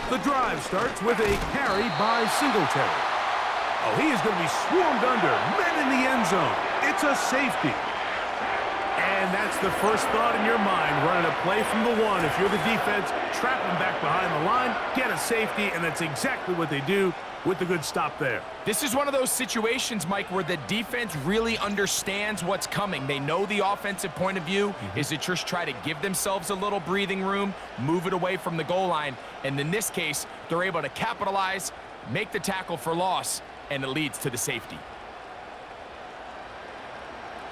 The drive starts with a carry by Singletary. Oh, he is going to be swarmed under, met in the end zone. It's a safety. And that's the first thought in your mind, running a play from the one. If you're the defense, trap him back behind the line, get a safety, and that's exactly what they do with the good stop there. This is one of those situations, Mike, where the defense really understands what's coming. They know the offensive point of view is to just try to give themselves a little breathing room, move it away from the goal line, and in this case, they're able to capitalize, make the tackle for loss, and it leads to the safety.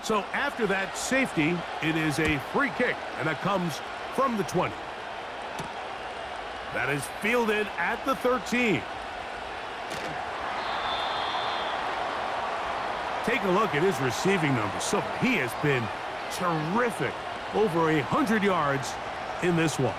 So after that safety, it is a free kick, and that comes from the 20. That is fielded at the 13. Take a look at his receiving numbers. So he has been terrific. Over 100 yards in this one.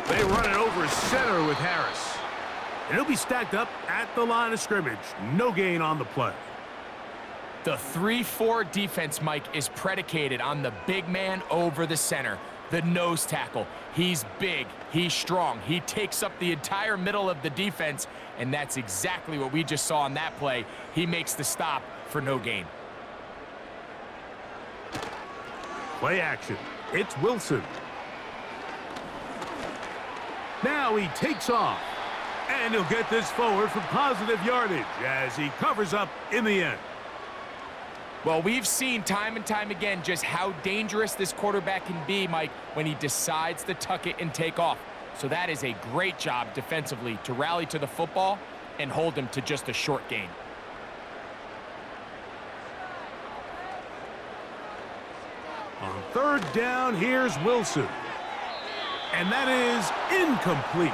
They run it over center with Harris. And he'll be stacked up at the line of scrimmage. No gain on the play. The 3-4 defense, Mike, is predicated on the big man over the center, the nose tackle. He's big, he's strong, he takes up the entire middle of the defense, and that's exactly what we just saw on that play. He makes the stop for no gain. Play action. It's Wilson. Now he takes off. And he'll get this forward for positive yardage as he covers up in the end. Well, we've seen time and time again just how dangerous this quarterback can be, Mike, when he decides to tuck it and take off. So that is a great job defensively to rally to the football and hold him to just a short gain. On third down, here's Wilson. And that is incomplete.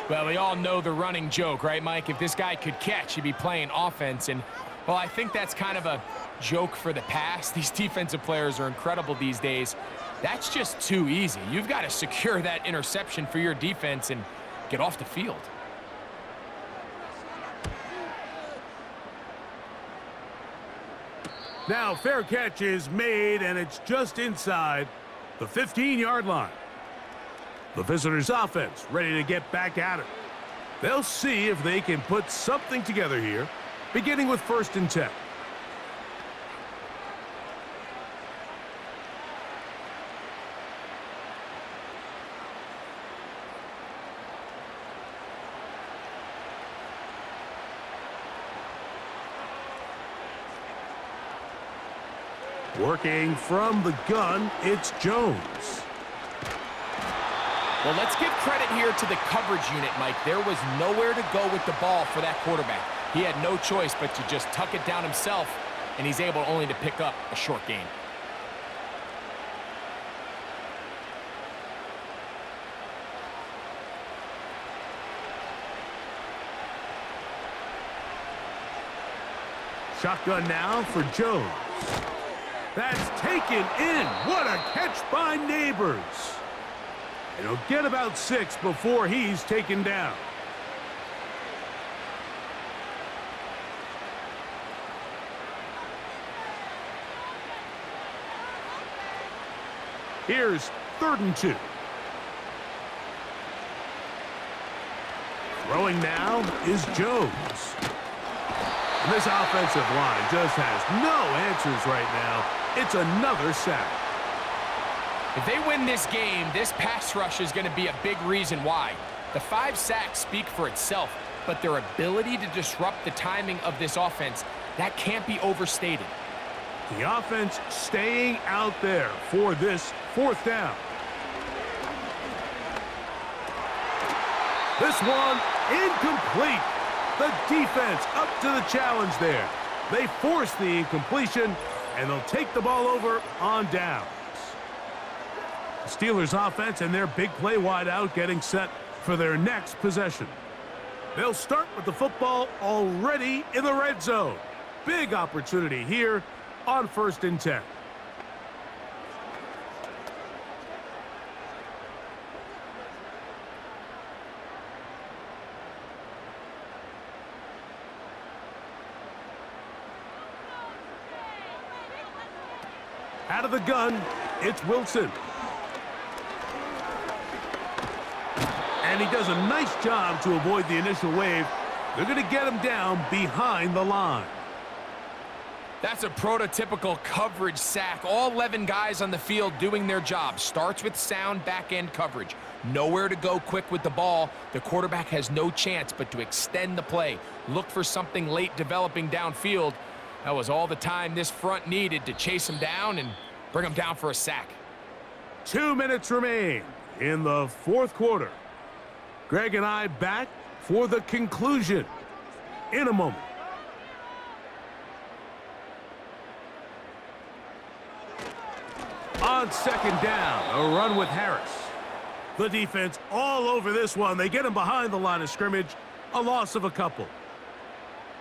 Well, we all know the running joke, right, Mike? If this guy could catch, he'd be playing offense. And, well, I think that's kind of a joke for the past. These defensive players are incredible these days. That's just too easy. You've got to secure that interception for your defense and get off the field. Now, fair catch is made, and it's just inside the 15-yard line. The visitors' offense ready to get back at it. They'll see if they can put something together here, beginning with 1st and 10. Working from the gun, it's Jones. Well, let's give credit here to the coverage unit, Mike. There was nowhere to go with the ball for that quarterback. He had no choice but to just tuck it down himself, and he's able only to pick up a short gain. Shotgun now for Jones. That's taken in. What a catch by Neighbors. And he'll get about 6 before he's taken down. Here's 3rd and 2. Throwing now is Jones. And this offensive line just has no answers right now. It's another sack. If they win this game, this pass rush is going to be a big reason why. The 5 sacks speak for itself, but their ability to disrupt the timing of this offense, that can't be overstated. The offense staying out there for this 4th down. This one incomplete. The defense up to the challenge there. They force the incompletion, and they'll take the ball over on downs. Steelers offense and their big play wideout getting set for their next possession. They'll start with the football already in the red zone. big opportunity here on 1st and 10. Out of the gun, it's Wilson. And he does a nice job to avoid the initial wave. They're going to get him down behind the line. That's a prototypical coverage sack. All 11 guys on the field doing their job. Starts with sound back-end coverage. Nowhere to go quick with the ball. The quarterback has no chance but to extend the play. Look for something late developing downfield. That was all the time this front needed to chase him down and bring him down for a sack. 2 minutes remain in the 4th quarter. Greg and I back for the conclusion in a moment. On 2nd down, a run with Harris. The defense all over this one. They get him behind the line of scrimmage. A loss of a couple.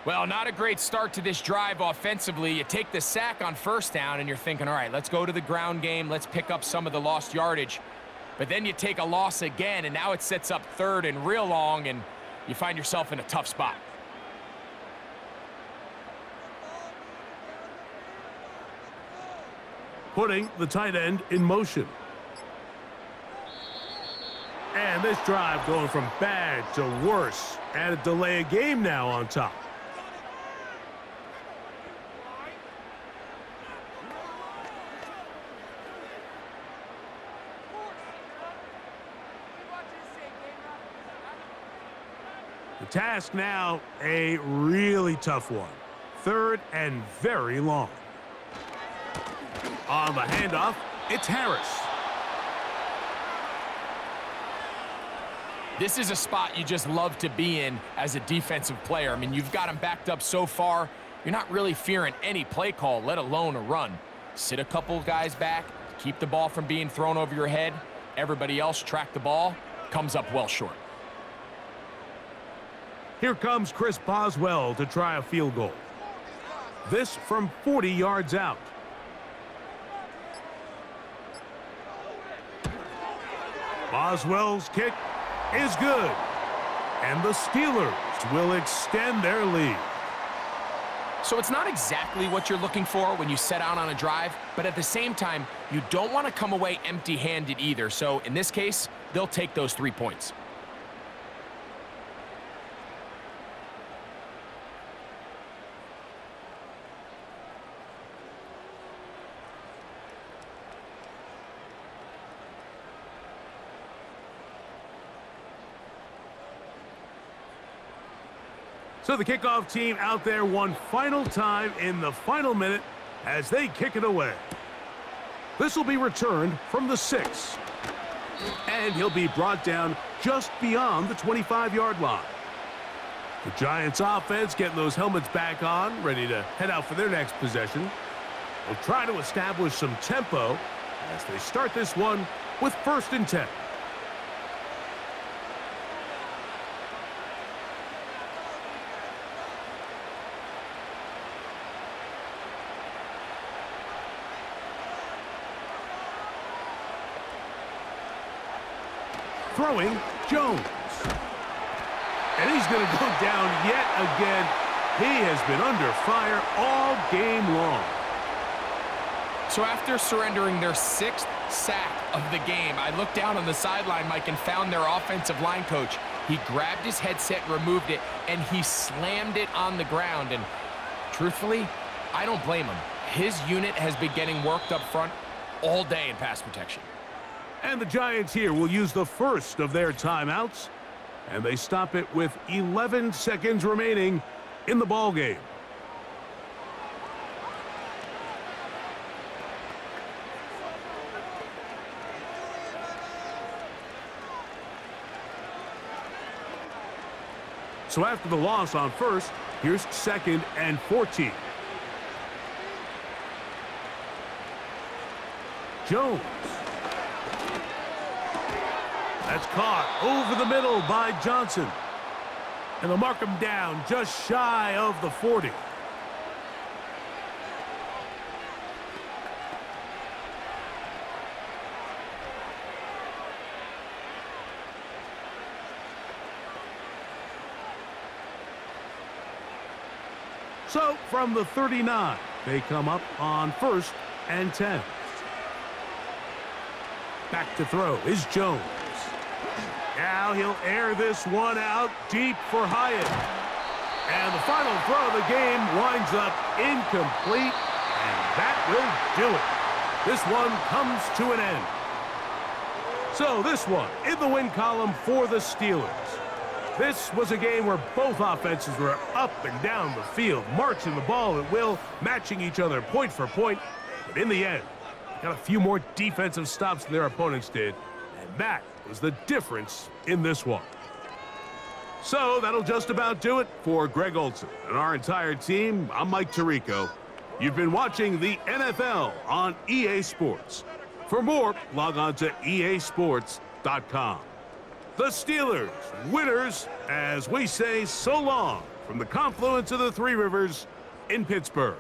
Well, not a great start to this drive offensively. You take the sack on 1st down, and you're thinking, all right, let's go to the ground game. Let's pick up some of the lost yardage. But then you take a loss again, and now it sets up 3rd and real long, and you find yourself in a tough spot. Putting the tight end in motion. And this drive going from bad to worse. And a delay of game now on top. The task now, a really tough one. 3rd and very long. On the handoff, it's Harris. This is a spot you just love to be in as a defensive player. I mean, you've got him backed up so far, you're not really fearing any play call, let alone a run. Sit a couple guys back, keep the ball from being thrown over your head. Everybody else track the ball, comes up well short. Here comes Chris Boswell to try a field goal. This from 40 yards out. Boswell's kick is good. And the Steelers will extend their lead. So it's not exactly what you're looking for when you set out on a drive, but at the same time, you don't want to come away empty-handed either. So in this case, they'll take those 3 points. So the kickoff team out there one final time in the final minute as they kick it away. This will be returned from the 6. And he'll be brought down just beyond the 25-yard line. The Giants offense getting those helmets back on, ready to head out for their next possession. They'll try to establish some tempo as they start this one with 1st and 10. Throwing, Jones. And he's going to go down yet again. He has been under fire all game long. So after surrendering their 6th sack of the game, I looked down on the sideline, Mike, and found their offensive line coach. He grabbed his headset, removed it, and he slammed it on the ground. And truthfully, I don't blame him. His unit has been getting worked up front all day in pass protection. And the Giants here will use the first of their timeouts. And they stop it with 11 seconds remaining in the ball game. So after the loss on 1st, here's 2nd and 14. Jones. That's caught over the middle by Johnson. And they'll mark him down just shy of the 40. So from the 39, they come up on 1st and 10. Back to throw is Jones. Now he'll air this one out deep for Hyatt. And the final throw of the game winds up incomplete, and that will do it. This one comes to an end. So this one in the win column for the Steelers. This was a game where both offenses were up and down the field, marching the ball at will, matching each other point for point. But in the end, got a few more defensive stops than their opponents did, and that was the difference in this one. So that'll just about do it for Greg Olson and our entire team. I'm Mike Tirico. You've been watching the NFL on EA Sports. For more, log on to easports.com. The Steelers, winners, as we say so long from the confluence of the Three Rivers in Pittsburgh.